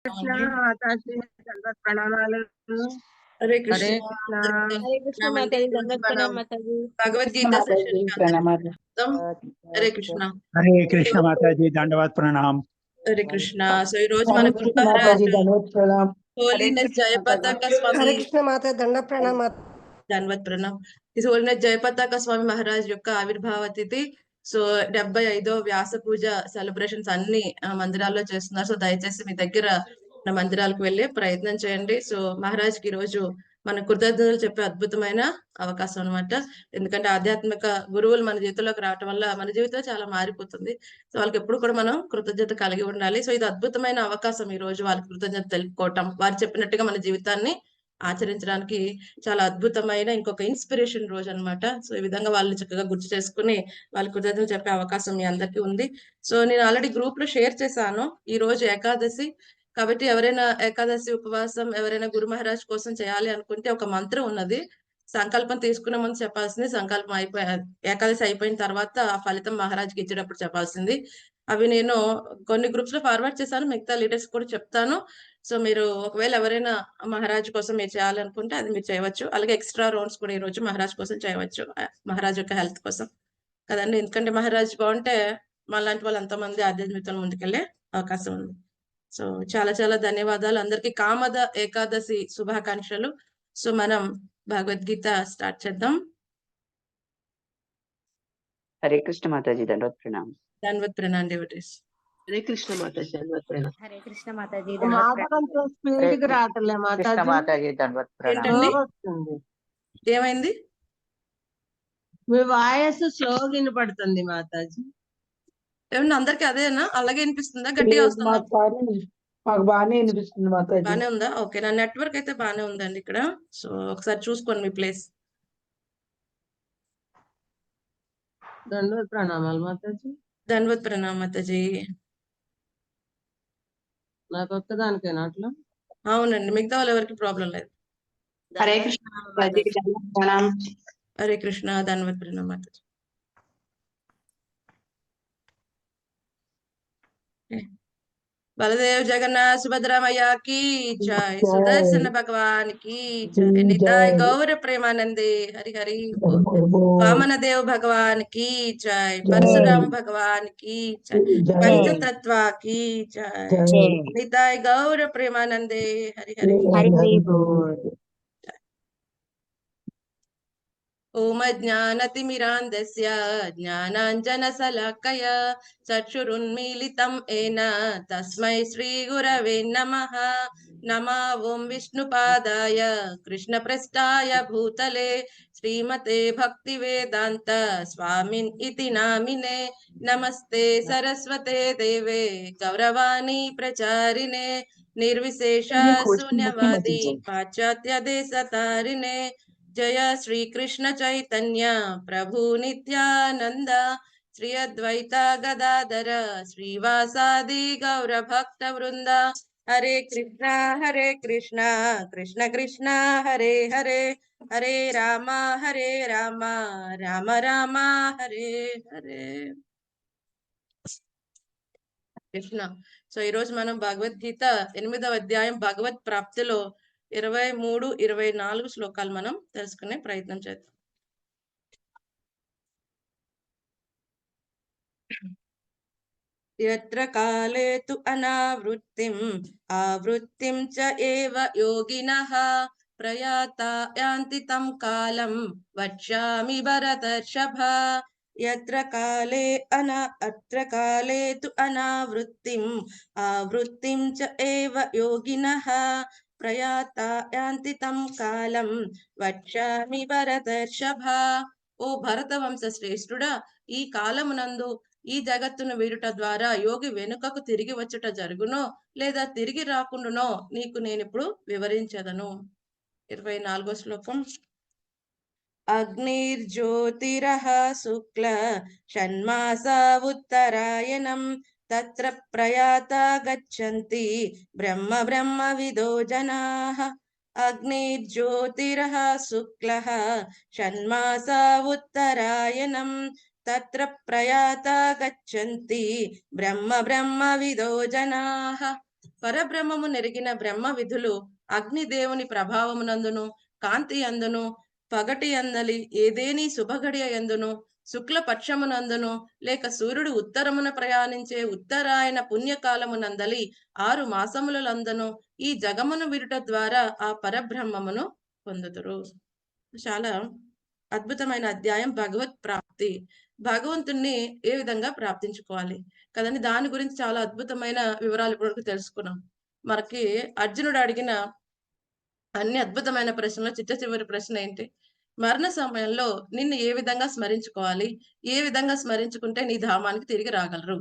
కృష్ణ అండి. మాతాజీ ప్రణామాలు. హరే హరే కృష్ణ. కృష్ణ. హరే కృష్ణ ప్రణామండి. మాతాజీ, ఈరోజు దండవత్ మనం ప్రణామ్ మాతాజీ. భగవద్గీత సెషన్ కి అందరికీ ప్రణామాలు. స్వాగతం. హరే కృష్ణ. హరే కృష్ణ మాతాజీ దండవత్ ప్రణామ్. హరే కృష్ణ. సో ఈ రోజు హరే మన గురు కృష్ణ మహారాజ్ మాతాజీ దండవత్ ప్రణామ్. హోలీనెస్ జయపతాక స్వామి హరే కృష్ణ మాతాజీ, దండ ప్రణామ్. ధన్వత్ ప్రణామ్. ఈ హోలీనెస్ జయపతాక స్వామి మహారాజ్ యొక్క ఆవిర్భావ తిథి. సో 75వ వ్యాస పూజ సెలబ్రేషన్స్ అన్ని మందిరాల్లో చేస్తున్నారు. సో దయచేసి మీ దగ్గర ఉన్న మందిరాలకు వెళ్ళి ప్రయత్నం చేయండి. సో మహారాజ్ కి ఈ రోజు మన కృతజ్ఞతలు చెప్పే అద్భుతమైన అవకాశం అన్నమాట. ఎందుకంటే ఆధ్యాత్మిక గురువులు మన జీవితంలోకి రావటం వల్ల మన జీవితం చాలా మారిపోతుంది. సో వాళ్ళకి ఎప్పుడు కూడా మనం కృతజ్ఞత కలిగి ఉండాలి. సో ఇది అద్భుతమైన అవకాశం ఈ రోజు వాళ్ళకి కృతజ్ఞత తెలుపుకోవటం, వారు చెప్పినట్టుగా మన జీవితాన్ని ఆచరించడానికి చాలా అద్భుతమైన ఇంకొక ఇన్స్పిరేషన్ రోజు అన్నమాట. సో ఈ విధంగా వాళ్ళని చక్కగా గుర్తు చేసుకుని వాళ్ళ కృతజ్ఞతలు చెప్పే అవకాశం మీ అందరికీ ఉంది. సో నేను ఆల్రెడీ గ్రూప్ లో షేర్ చేశాను. ఈ రోజు ఏకాదశి కాబట్టి ఎవరైనా ఏకాదశి ఉపవాసం ఎవరైనా గురు మహారాజ్ కోసం చేయాలి అనుకుంటే ఒక మంత్రం ఉన్నది. సంకల్పం తీసుకునే ముందు చెప్పాల్సింది, సంకల్పం ఏకాదశి అయిపోయిన తర్వాత ఆ ఫలితం మహారాజ్కి ఇచ్చేటప్పుడు చెప్పాల్సింది. అవి నేను కొన్ని గ్రూప్స్ లో ఫార్వర్డ్ చేశాను, మిగతా లీడర్స్ కూడా చెప్తాను. సో మీరు ఒకవేళ ఎవరైనా మహారాజ్ కోసం మీరు చేయాలనుకుంటే అది మీరు చేయవచ్చు. అలాగే ఎక్స్ట్రా రౌండ్స్ కూడా ఈ రోజు మహారాజ్ కోసం చేయవచ్చు, మహారాజ్ యొక్క హెల్త్ కోసం కదండి. ఎందుకంటే మహారాజ్ బాగుంటే మనలాంటి వాళ్ళు ఎంతో మంది ఆధ్యాత్మికతలో ముందుకెళ్లే అవకాశం ఉంది. సో చాలా చాలా ధన్యవాదాలు అందరికి. కామద ఏకాదశి శుభాకాంక్షలు. సో మనం భగవద్గీత స్టార్ట్ చేద్దాం. హరే కృష్ణ మాతాజీ దండవత్ ప్రణామ్. ధన్వత్ ప్రణామ్ డివోటీస్. హరే కృష్ణ మాతాజీ ధన్వత్ ప్రణామ్. హరే కృష్ణ మాతాజీ, మాట కొంచెం స్పీడ్ గా రావట్లే కృష్ణ మాతాజీ. మాతాజీ దండవత్ ప్రణామ్. ఏంటండి? స్లోగా వస్తుంది. ఏమైంది? మీ వాయిస్ స్లోగా వినపడుతుంది మాతాజీ. ఏమన్నా అందరికి అదేనా? అలాగే వినిపిస్తుందా? గట్టిగా వస్తుందా? మాకు బాగానే వినిపిస్తుంది మాతాజీ. బానే ఉందా? ఓకే, నా నెట్వర్క్ అయితే బానే ఉందండి ఇక్కడ. సో ఒకసారి చూసుకోండి మీ ప్లేస్. దండవత్ ప్రణామాలు మాతాజీ. ధన్వత్ ప్రణామ్ మాతాజీ. నాకు ఒక్కదానికేనా అట్లా? అవునండి, మిగతా వాళ్ళు ఎవరికి ప్రాబ్లం లేదు. హరే కృష్ణ మాతాజీ దండవత్ ప్రణామ్. హరే కృష్ణ. ధన్వత్ ప్రణామ్ మాతాజీ. बलदेव जगन्नाथ सुभद्रा मैया की जय, सुदर्शन भगवान की जय, निताय गौर प्रेमानंदे हरि हरि बोल। वामन देव भगवान की जय, परशुराम भगवान की जय, पंचतत्व की जय, निताय गौर प्रेमानंदे हरि हरि बोल। ओम ज्ञानतिमिरान्धस्य ज्ञानाञ्जनशलाकया चक्षुरुन्मीलितं येन तस्मै श्रीगुरवे नमः। नमः ओं विष्णुपादाय कृष्णप्रेष्ठाय भूतले श्रीमते भक्तिवेदान्त स्वामिन् इति नामिने। नमस्ते सरस्वते देवे गौरवाणी प्रचारिणे निर्विशेष शून्यवादी पाश्चात्य देशतारिणे। जय श्री कृष्ण चैतन्य प्रभु नित्यानंद श्री अद्वैता गदाधर श्रीवासादि गौर भक्त वृंद। हरे कृष्णा कृष्ण कृष्ण हरे हरे, हरे राम राम राम हरे हरे। కృష్ణ. సో ఈ రోజు మనం భగవద్గీత 8వ అధ్యాయం భగవత్ ప్రాప్తిలో 23, 24 శ్లోకాలు మనం తెలుసుకునే ప్రయత్నం చేద్దాం. యత్ర కాలే తు అనావృత్తిం ఆవృత్తిం చ ఏవ యోగినః ప్రయాతా యాంతి తం కాలం వక్ష్యామి భరతర్షభ. యత్ర కాలే తు అనావృత్తిం ఆవృత్తిం చ ఏవ యోగినః ప్రయాతా యాంతి తం కాలం వక్ష్యామి భరతర్షభ. ఓ భరత వంశ శ్రేష్ఠుడా, ఈ కాలమునందు ఈ జగత్తును వీడుట ద్వారా యోగి వెనుకకు తిరిగి వచ్చుట జరుగునో లేదా తిరిగి రాకుండానో నీకు నేనిప్పుడు వివరించదను. 24వ శ్లోకం. అగ్నిర్జ్యోతిరః శుక్ల షణ్మాస ఉత్తరాయణం తత్ర ప్రయాతా గచ్చంతి బ్రహ్మ బ్రహ్మవిదో జనాః. అగ్నిర్జ్యోతిరః శుక్లః షణ్మాస ఉత్తరాయణం తత్ర ప్రయాతా గచ్చంతి బ్రహ్మ బ్రహ్మవిదో జనాః. పరబ్రహ్మము నెరిగిన బ్రహ్మ విధులు అగ్నిదేవుని ప్రభావమునందును కాంతి అందును పగటి అందలి ఏదేని శుభగడియ ఎందును శుక్ల పక్షమునందును లేక సూర్యుడు ఉత్తరమున ప్రయాణించే ఉత్తరాయణ పుణ్యకాలమునందలి 6 మాసములందును ఈ జగమును విరుట ద్వారా ఆ పరబ్రహ్మమును పొందుతురు. చాలా అద్భుతమైన అధ్యాయం భగవత్ ప్రాప్తి. భగవంతుణ్ణి ఏ విధంగా ప్రాప్తించుకోవాలి కదండి, దాని గురించి చాలా అద్భుతమైన వివరాలు ఇప్పటివరకు తెలుసుకున్నాం. మనకి అర్జునుడు అడిగిన అన్ని అద్భుతమైన ప్రశ్నలో చిట్ట చివరి ప్రశ్న ఏంటి? మరణ సమయంలో నిన్ను ఏ విధంగా స్మరించుకోవాలి, ఏ విధంగా స్మరించుకుంటే నీ ధామానికి తిరిగి రాగలరు?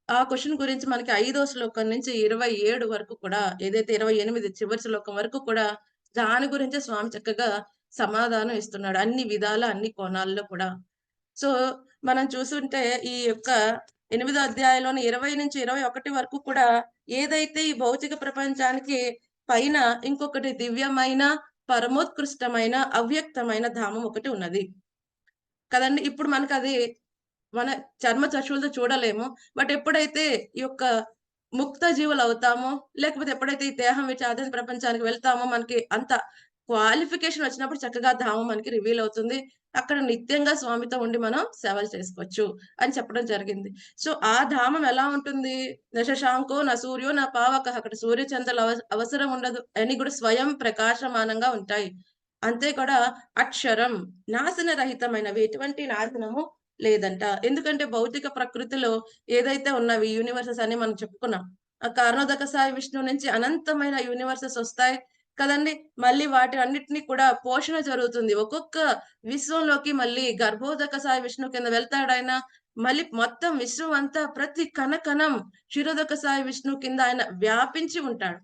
ఆ క్వశ్చన్ గురించి మనకి 5వ శ్లోకం నుంచి 27 వరకు కూడా, ఏదైతే 28 చివరి శ్లోకం వరకు కూడా దాని గురించే స్వామి చక్కగా సమాధానం ఇస్తున్నాడు, అన్ని విధాల అన్ని కోణాల్లో కూడా. సో మనం చూస్తుంటే ఈ యొక్క 8వ అధ్యాయంలోని 20 నుంచి 21 వరకు కూడా ఏదైతే ఈ భౌతిక ప్రపంచానికి పైన ఇంకొకటి దివ్యమైన పరమోత్కృష్టమైన అవ్యక్తమైన ధామం ఒకటి ఉన్నది కదండి. ఇప్పుడు మనకు అది మన చర్మ చక్షులతో చూడలేము. బట్ ఎప్పుడైతే ఈ యొక్క ముక్త జీవులు అవుతామో, లేకపోతే ఎప్పుడైతే ఈ దేహం విడిచి ఆధ్యాత్మిక ప్రపంచానికి వెళ్తామో, మనకి అంత క్వాలిఫికేషన్ వచ్చినప్పుడు చక్కగా ధామం మనకి రివీల్ అవుతుంది. అక్కడ నిత్యంగా స్వామితో ఉండి మనం సేవలు చేసుకోవచ్చు అని చెప్పడం జరిగింది. సో ఆ ధామం ఎలా ఉంటుంది? నశశాంకో నా సూర్యో నా పావక, అక్కడ సూర్యచంద్రుల అవసరం ఉండదు, అన్ని కూడా స్వయం ప్రకాశమానంగా ఉంటాయి. అంతే కూడా అక్షరం నాశన రహితమైనవి, ఎటువంటి నాశనము లేదంట. ఎందుకంటే భౌతిక ప్రకృతిలో ఏదైతే ఉన్నవి యూనివర్సెస్ అని మనం చెప్పుకున్నాం. ఆ కారణోదక సాయి విష్ణువు నుంచి అనంతమైన యూనివర్సెస్ వస్తాయి కదండి. మళ్ళీ వాటి అన్నిటినీ కూడా పోషణ జరుగుతుంది. ఒక్కొక్క విశ్వంలోకి మళ్ళీ గర్భోదక సాయి విష్ణువు కింద వెళ్తాడు ఆయన. మళ్ళీ మొత్తం విశ్వం అంతా ప్రతి కణకణం క్షీరోదక సాయి విష్ణువు కింద ఆయన వ్యాపించి ఉంటాడు.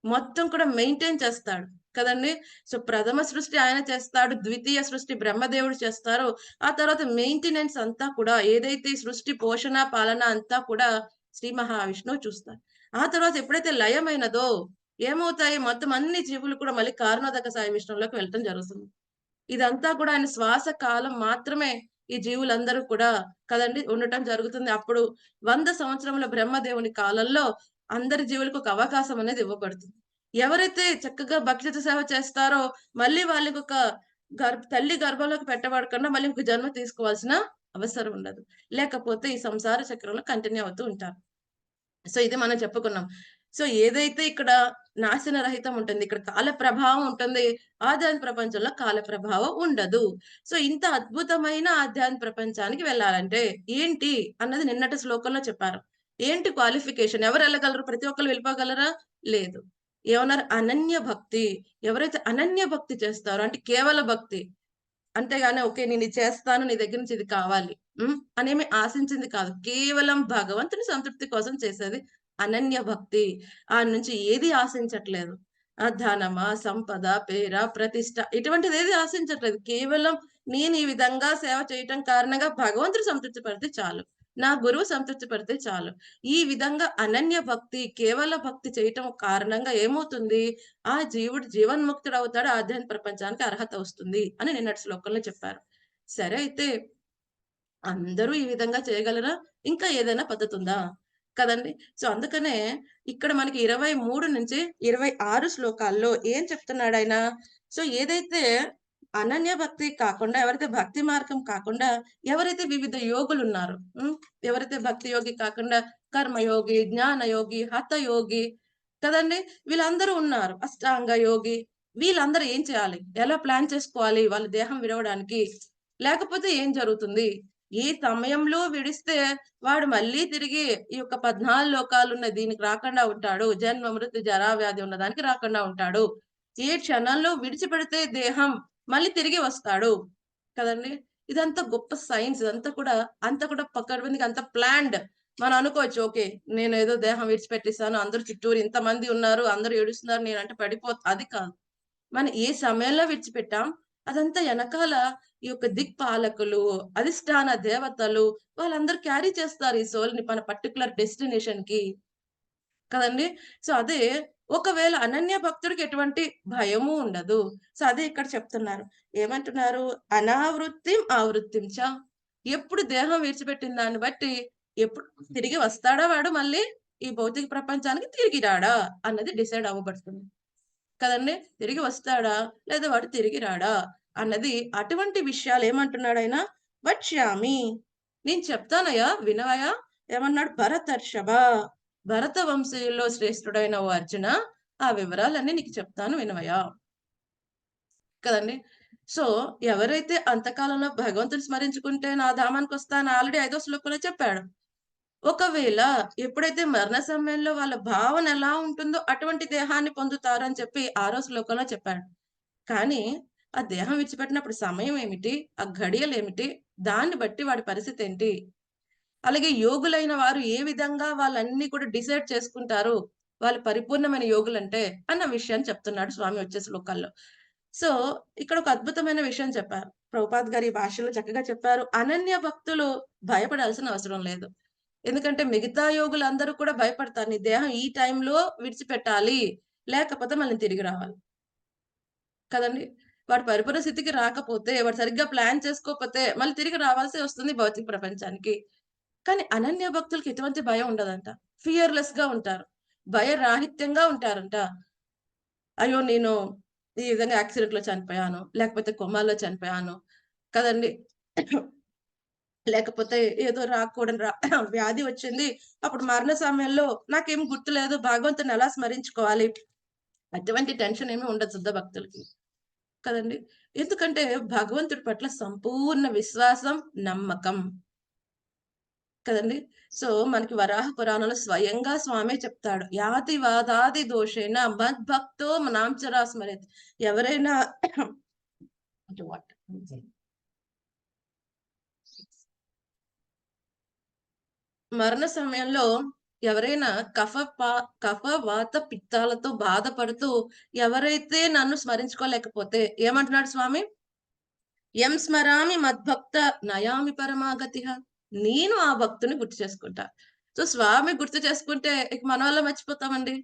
మొత్తం కూడా మెయింటైన్ చేస్తాడు కదండి. సో ప్రథమ సృష్టి ఆయన చేస్తాడు, ద్వితీయ సృష్టి బ్రహ్మదేవుడు చేస్తారు. ఆ తర్వాత మెయింటెనెన్స్ అంతా కూడా, ఏదైతే సృష్టి పోషణ పాలన అంతా కూడా శ్రీ మహావిష్ణువు చూస్తారు. ఆ తర్వాత ఎప్పుడైతే లయమైనదో ఏమవుతాయి? మొత్తం అన్ని జీవులు కూడా మళ్ళీ కారణోదక సాయి విష్ణువులోకి వెళ్ళటం జరుగుతుంది. ఇదంతా కూడా ఆయన శ్వాస కాలం మాత్రమే ఈ జీవులందరూ కూడా కదండి ఉండటం జరుగుతుంది. అప్పుడు 100 సంవత్సరముల బ్రహ్మదేవుని కాలంలో అందరి జీవులకు ఒక అవకాశం అనేది ఇవ్వబడుతుంది. ఎవరైతే చక్కగా భక్తిత సేవ చేస్తారో మళ్ళీ వాళ్ళకి ఒక తల్లి గర్భంలోకి పెట్టబడకుండా మళ్ళీ ఇంకొక జన్మ తీసుకోవాల్సిన అవసరం ఉండదు. లేకపోతే ఈ సంసార చక్రంలో కంటిన్యూ అవుతూ ఉంటారు. సో ఇది మనం చెప్పుకున్నాం. సో ఏదైతే ఇక్కడ నాశన రహితం ఉంటుంది, ఇక్కడ కాల ప్రభావం ఉంటుంది, ఆధ్యాత్మిక ప్రపంచంలో కాల ప్రభావం ఉండదు. సో ఇంత అద్భుతమైన ఆధ్యాత్మిక ప్రపంచానికి వెళ్ళాలంటే ఏంటి అన్నది నిన్నటి శ్లోకంలో చెప్పారు. ఏంటి క్వాలిఫికేషన్? ఎవరు వెళ్ళగలరు? ప్రతి ఒక్కరు వెళ్ళిపోగలరా? లేదు. ఏమన్నారు? అనన్య భక్తి. ఎవరైతే అనన్య భక్తి చేస్తారో, అంటే కేవల భక్తి, అంతేగాని ఓకే నేను ఇది చేస్తాను, నీ దగ్గర నుంచి ఇది కావాలి అనేమి ఆశించింది కాదు, కేవలం భగవంతుని సంతృప్తి కోసం చేసేది అనన్య భక్తి. ఆ నుంచి ఏది ఆశించట్లేదు. ధనమా, సంపద, పేర, ప్రతిష్ట ఇటువంటిది ఏది ఆశించట్లేదు. కేవలం నేను ఈ విధంగా సేవ చేయటం కారణంగా భగవంతుడు సంతృప్తి పడితే చాలు, నా గురువు సంతృప్తి పడితే చాలు. ఈ విధంగా అనన్య భక్తి, కేవల భక్తి చేయటం కారణంగా ఏమవుతుంది? ఆ జీవుడు జీవన్ముక్తుడు అవుతాడు, ఆధ్యాత్మిక ప్రపంచానికి అర్హత వస్తుంది అని నిన్నటి శ్లోకంలో చెప్పారు. సరే, అయితే అందరూ ఈ విధంగా చేయగలరా? ఇంకా ఏదైనా పద్ధతి ఉందా? కదండి. సో అందుకనే ఇక్కడ మనకి 23 నుంచి 26 శ్లోకాల్లో ఏం చెప్తున్నాడు ఆయన? సో ఏదైతే అనన్య భక్తి కాకుండా, ఎవరైతే భక్తి మార్గం కాకుండా, ఎవరైతే వివిధ యోగులు ఉన్నారు, ఎవరైతే భక్తి యోగి కాకుండా కర్మయోగి, జ్ఞాన యోగి, హత యోగి కదండి, వీళ్ళందరూ ఉన్నారు. అష్టాంగ యోగి, వీళ్ళందరూ ఏం చేయాలి? ఎలా ప్లాన్ చేసుకోవాలి వాళ్ళ దేహం విడవడానికి? లేకపోతే ఏం జరుగుతుంది? ఏ సమయంలో విడిస్తే వాడు మళ్ళీ తిరిగి ఈ యొక్క 14 లోకాలు ఉన్న దీనికి రాకుండా ఉంటాడు, జన్మ మృత్యు జరా వ్యాధి ఉన్న దానికి రాకుండా ఉంటాడు. ఏ క్షణంలో విడిచిపెడితే దేహం మళ్ళీ తిరిగి వస్తాడు కదండి. ఇదంతా గొప్ప సైన్స్. ఇదంతా కూడా పక్కడబందికి అంత ప్లాన్డ్. మనం అనుకోవచ్చు, ఓకే నేను ఏదో దేహం విడిచిపెట్టిస్తాను, అందరూ చుట్టూరు ఇంతమంది ఉన్నారు, అందరూ ఏడుస్తున్నారు, నేనంటే అది కాదు. మనం ఏ సమయంలో విడిచిపెట్టాం, అదంతా వెనకాల ఈ యొక్క దిక్పాలకులు, అధిష్టాన దేవతలు వాళ్ళందరూ క్యారీ చేస్తారు ఈ సోల్ ని మన పర్టికులర్ డెస్టినేషన్ కి కదండి. సో అదే ఒకవేళ అనన్య భక్తుడికి ఎటువంటి భయము ఉండదు. సో అదే ఇక్కడ చెప్తున్నారు. ఏమంటున్నారు? అనావృత్తిం ఆవృత్తిం చ. ఎప్పుడు దేహం విడిచిపెట్టిన దాన్ని బట్టి ఎప్పుడు తిరిగి వస్తాడా వాడు మళ్ళీ? ఈ భౌతిక ప్రపంచానికి తిరిగి రాడా అన్నది డిసైడ్ అవ్వబడుతుంది కదండి. తిరిగి వస్తాడా లేదా వాడు తిరిగి రాడా అన్నది అటువంటి విషయాలు ఏమంటున్నాడు ఆయన, వక్ష్యామి నేను చెప్తానయ్యా వినవయ్యా. ఏమన్నాడు, భరతర్షభ భరత వంశీయుల్లో శ్రేష్ఠుడైన ఓ అర్జున, ఆ వివరాలన్నీ నీకు చెప్తాను వినవయ్యా కదండి. సో ఎవరైతే అంతకాలంలో భగవంతుని స్మరించుకుంటే నా ధామానికి వస్తాను ఆల్రెడీ 5వ శ్లోకంలో చెప్పాడు. ఒకవేళ ఎప్పుడైతే మరణ సమయంలో వాళ్ళ భావన ఎలా ఉంటుందో అటువంటి దేహాన్ని పొందుతారు అని చెప్పి 6వ శ్లోకంలో చెప్పాడు. కానీ ఆ దేహం విడిచిపెట్టినప్పుడు సమయం ఏమిటి, ఆ ఘడియలు ఏమిటి, దాన్ని బట్టి వాడి పరిస్థితి ఏంటి, అలాగే యోగులైన వారు ఏ విధంగా వాళ్ళన్ని కూడా డిసైడ్ చేసుకుంటారు వాళ్ళు పరిపూర్ణమైన యోగులంటే అన్న విషయాన్ని చెప్తున్నాడు స్వామి వచ్చే శ్లోకాల్లో. సో ఇక్కడ ఒక అద్భుతమైన విషయం చెప్పారు ప్రభుపాద్ గారు, ఈ భాషలో చక్కగా చెప్పారు. అనన్య భక్తులు భయపడాల్సిన అవసరం లేదు. ఎందుకంటే మిగతా యోగులందరూ కూడా భయపడతారు, నీ దేహం ఈ టైంలో విడిచిపెట్టాలి లేకపోతే మళ్ళీ తిరిగి రావాలి కదండి. వాడు పరిపూర్ణ స్థితికి రాకపోతే, వాడు సరిగ్గా ప్లాన్ చేసుకోకపోతే మళ్ళీ తిరిగి రావాల్సి వస్తుంది భౌతిక ప్రపంచానికి. కానీ అనన్య భక్తులకి ఎటువంటి భయం ఉండదంట, ఫియర్లెస్ గా ఉంటారు, భయరాహిత్యంగా ఉంటారంట. అయ్యో నేను ఈ విధంగా యాక్సిడెంట్ లో చనిపోయాను, లేకపోతే కొమ్మాల్లో చనిపోయాను కదండి, లేకపోతే ఏదో రాకూడని వ్యాధి వచ్చింది, అప్పుడు మరణ సమయంలో నాకేం గుర్తులేదు, భగవంతుని ఎలా స్మరించుకోవాలి, అటువంటి టెన్షన్ ఏమీ ఉండదు శుద్ధ భక్తులకి కదండి. ఎందుకంటే భగవంతుడి పట్ల సంపూర్ణ విశ్వాసం, నమ్మకం కదండి. సో మనకి వరాహ పురాణంలో స్వయంగా స్వామి చెప్తాడు, యాతి వాదాది దోషేన మద్భక్తో నాంచరా స్మరేత్. ఎవరైనా మరణ సమయంలో ఎవరైనా కఫ వాత పిత్తాలతో బాధపడుతూ ఎవరైతే నన్ను స్మరించుకోలేకపోతే ఏమంటున్నాడు స్వామి, ఎం స్మరామి మద్భక్త నయామి పరమాగతిహ, నేను ఆ భక్తుని గుర్తు చేసుకుంటా. సో స్వామి గుర్తు చేసుకుంటే ఇక మన వల్ల మర్చిపోతామండి.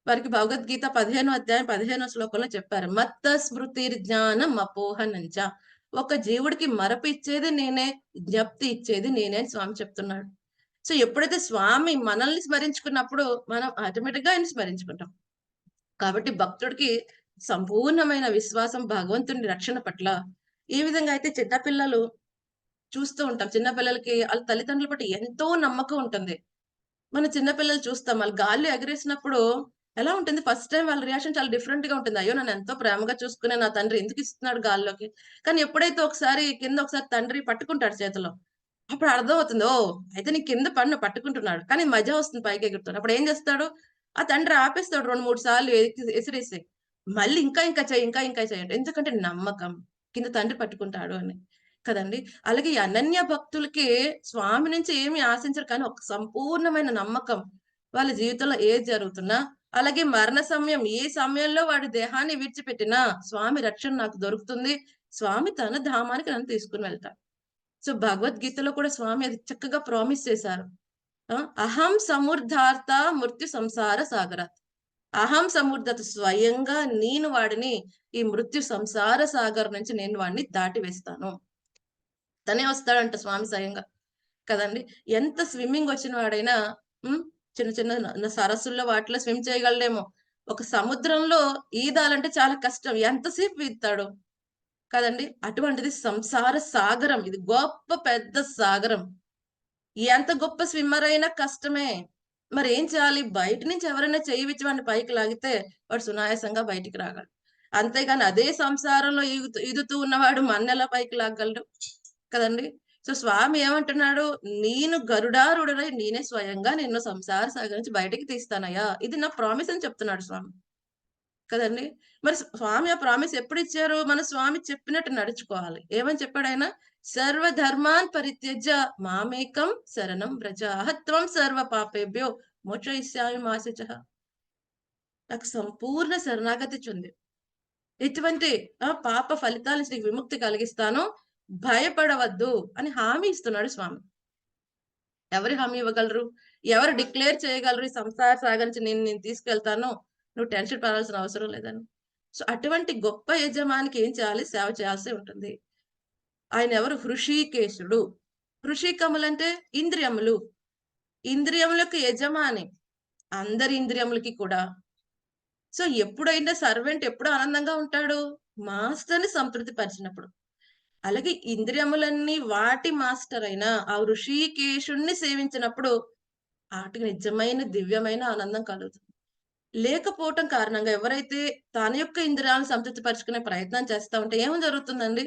వారికి భగవద్గీత 15వ అధ్యాయం 15వ శ్లోకంలో చెప్పారు, మత్త స్మృతి జ్ఞానం అపోహనంచ. ఒక జీవుడికి మరపు ఇచ్చేది నేనే, జ్ఞప్తి ఇచ్చేది నేనే అని స్వామి చెప్తున్నాడు. సో ఎప్పుడైతే స్వామి మనల్ని స్మరించుకున్నప్పుడు మనం ఆటోమేటిక్ గా ఆయన స్మరించుకుంటాం. కాబట్టి భక్తుడికి సంపూర్ణమైన విశ్వాసం భగవంతుని రక్షణ పట్ల. ఈ విధంగా అయితే చిన్నపిల్లలు చూస్తూ ఉంటాం, చిన్నపిల్లలకి వాళ్ళ తల్లిదండ్రుల పట్ల ఎంతో నమ్మకం ఉంటుంది. మన చిన్నపిల్లలు చూస్తాం, వాళ్ళు గాల్లో ఎగరేసినప్పుడు ఎలా ఉంటుంది, ఫస్ట్ టైం వాళ్ళ రియాక్షన్ చాలా డిఫరెంట్ గా ఉంటుంది. అయ్యో నన్ను ఎంతో ప్రేమగా చూసుకునే నా తండ్రి ఎందుకు ఇస్తున్నాడు గాల్లోకి. కానీ ఎప్పుడైతే ఒకసారి తండ్రి పట్టుకుంటాడు చేతిలో, అప్పుడు అర్థం అవుతుంది, ఓ అయితే నీ కింద పన్ను పట్టుకుంటున్నాడు, కానీ మజా వస్తుంది పైకి ఎగురుతాడు. అప్పుడు ఏం చేస్తాడు, ఆ తండ్రి ఆపేస్తాడు 2-3 సార్లు ఎసిరేసి, మళ్ళీ ఇంకా చేయండి, ఎందుకంటే నమ్మకం కింద తండ్రి పట్టుకుంటాడు అని కదండి. అలాగే ఈ అనన్య భక్తులకి స్వామి నుంచి ఏమి ఆశించరు, కానీ ఒక సంపూర్ణమైన నమ్మకం. వాళ్ళ జీవితంలో ఏది జరుగుతున్నా, అలాగే మరణ సమయం ఏ సమయంలో వాడి దేహాన్ని విడిచిపెట్టినా స్వామి రక్షణ నాకు దొరుకుతుంది, స్వామి తన ధామానికి నన్ను తీసుకుని వెళ్తాడు. సో భగవద్గీతలో కూడా స్వామి అది చక్కగా ప్రామిస్ చేశారు, అహం సముర్ధార్త మృత్యు సంసార సాగరాత్. అహం సముర్ధత, స్వయంగా నేను వాడిని ఈ మృత్యు సంసార సాగర్ నుంచి నేను వాడిని దాటి వేస్తాను. తనే వస్తాడంట స్వామి స్వయంగా కదండి. ఎంత స్విమ్మింగ్ వచ్చిన వాడైనా చిన్న చిన్న సరస్సుల్లో వాటిలో స్విమ్ చేయగలడేమో, ఒక సముద్రంలో ఈదాలంటే చాలా కష్టం, ఎంతసేపు ఈదుతాడు కదండి. అటువంటిది సంసార సాగరం, ఇది గొప్ప పెద్ద సాగరం. ఎంత గొప్ప స్విమ్మర్ అయినా కష్టమే. మరి ఏం చేయాలి, బయట నుంచి ఎవరైనా చెయ్యి విచ్చి వాడిని పైకి లాగితే వాడు సునాయాసంగా బయటికి రాగలడు. అంతేగాని అదే సంసారంలో ఈదుతూ ఉన్నవాడు మన్నెలా పైకి లాగలడు కదండి. సో స్వామి ఏమంటున్నాడు, నేను గరుడారుడై నేనే స్వయంగా నిన్ను సంసార సాగర్ నుంచి బయటికి తీస్తానయ్యా, ఇది నా ప్రామిస్ అని చెప్తున్నాడు స్వామి కదండి. మరి స్వామి ఆ ప్రామిస్ ఎప్పుడు ఇచ్చారు, మన స్వామి చెప్పినట్టు నడుచుకోవాలి. ఏమని చెప్పాడు ఆయన, సర్వధర్మాన్ పరిత్యజ్య మామేకం శరణం వ్రజ త్వం సర్వ పాపేభ్యో మోక్షయిష్యామి మా శుచః. నాకు సంపూర్ణ శరణాగతి చెంది ఇటువంటి పాప ఫలితాల నుంచి నీకు విముక్తి కలిగిస్తాను, భయపడవద్దు అని హామీ ఇస్తున్నాడు స్వామి. ఎవరు హామీ ఇవ్వగలరు, ఎవరు డిక్లేర్ చేయగలరు ఈ సంసార సాగర్ నుంచి నేను తీసుకెళ్తాను, నువ్వు టెన్షన్ పడాల్సిన అవసరం లేదని. సో అటువంటి గొప్ప యజమానికి ఏం చేయాలి, సేవ చేయాల్సి ఉంటుంది. ఆయన ఎవరు, హృషికేశుడు. హృషికములు అంటే ఇంద్రియములు, ఇంద్రియములకు యజమాని, అందరి ఇంద్రియములకి కూడా. సో ఎప్పుడైనా సర్వెంట్ ఎప్పుడు ఆనందంగా ఉంటాడు? మాస్టర్ని సంతృప్తి పరిచినప్పుడు. అలాగే ఇంద్రియములన్నీ వాటి మాస్టర్ అయిన ఆ ఋషికేశుణ్ణి సేవించినప్పుడు ఆటికి నిజమైన దివ్యమైన ఆనందం కలుగుతుంది. లేకపోవటం కారణంగా ఎవరైతే తన యొక్క ఇంద్రియాలను సంతృప్తి పరుచుకునే ప్రయత్నం చేస్తా ఉంటే ఏం జరుగుతుందండి?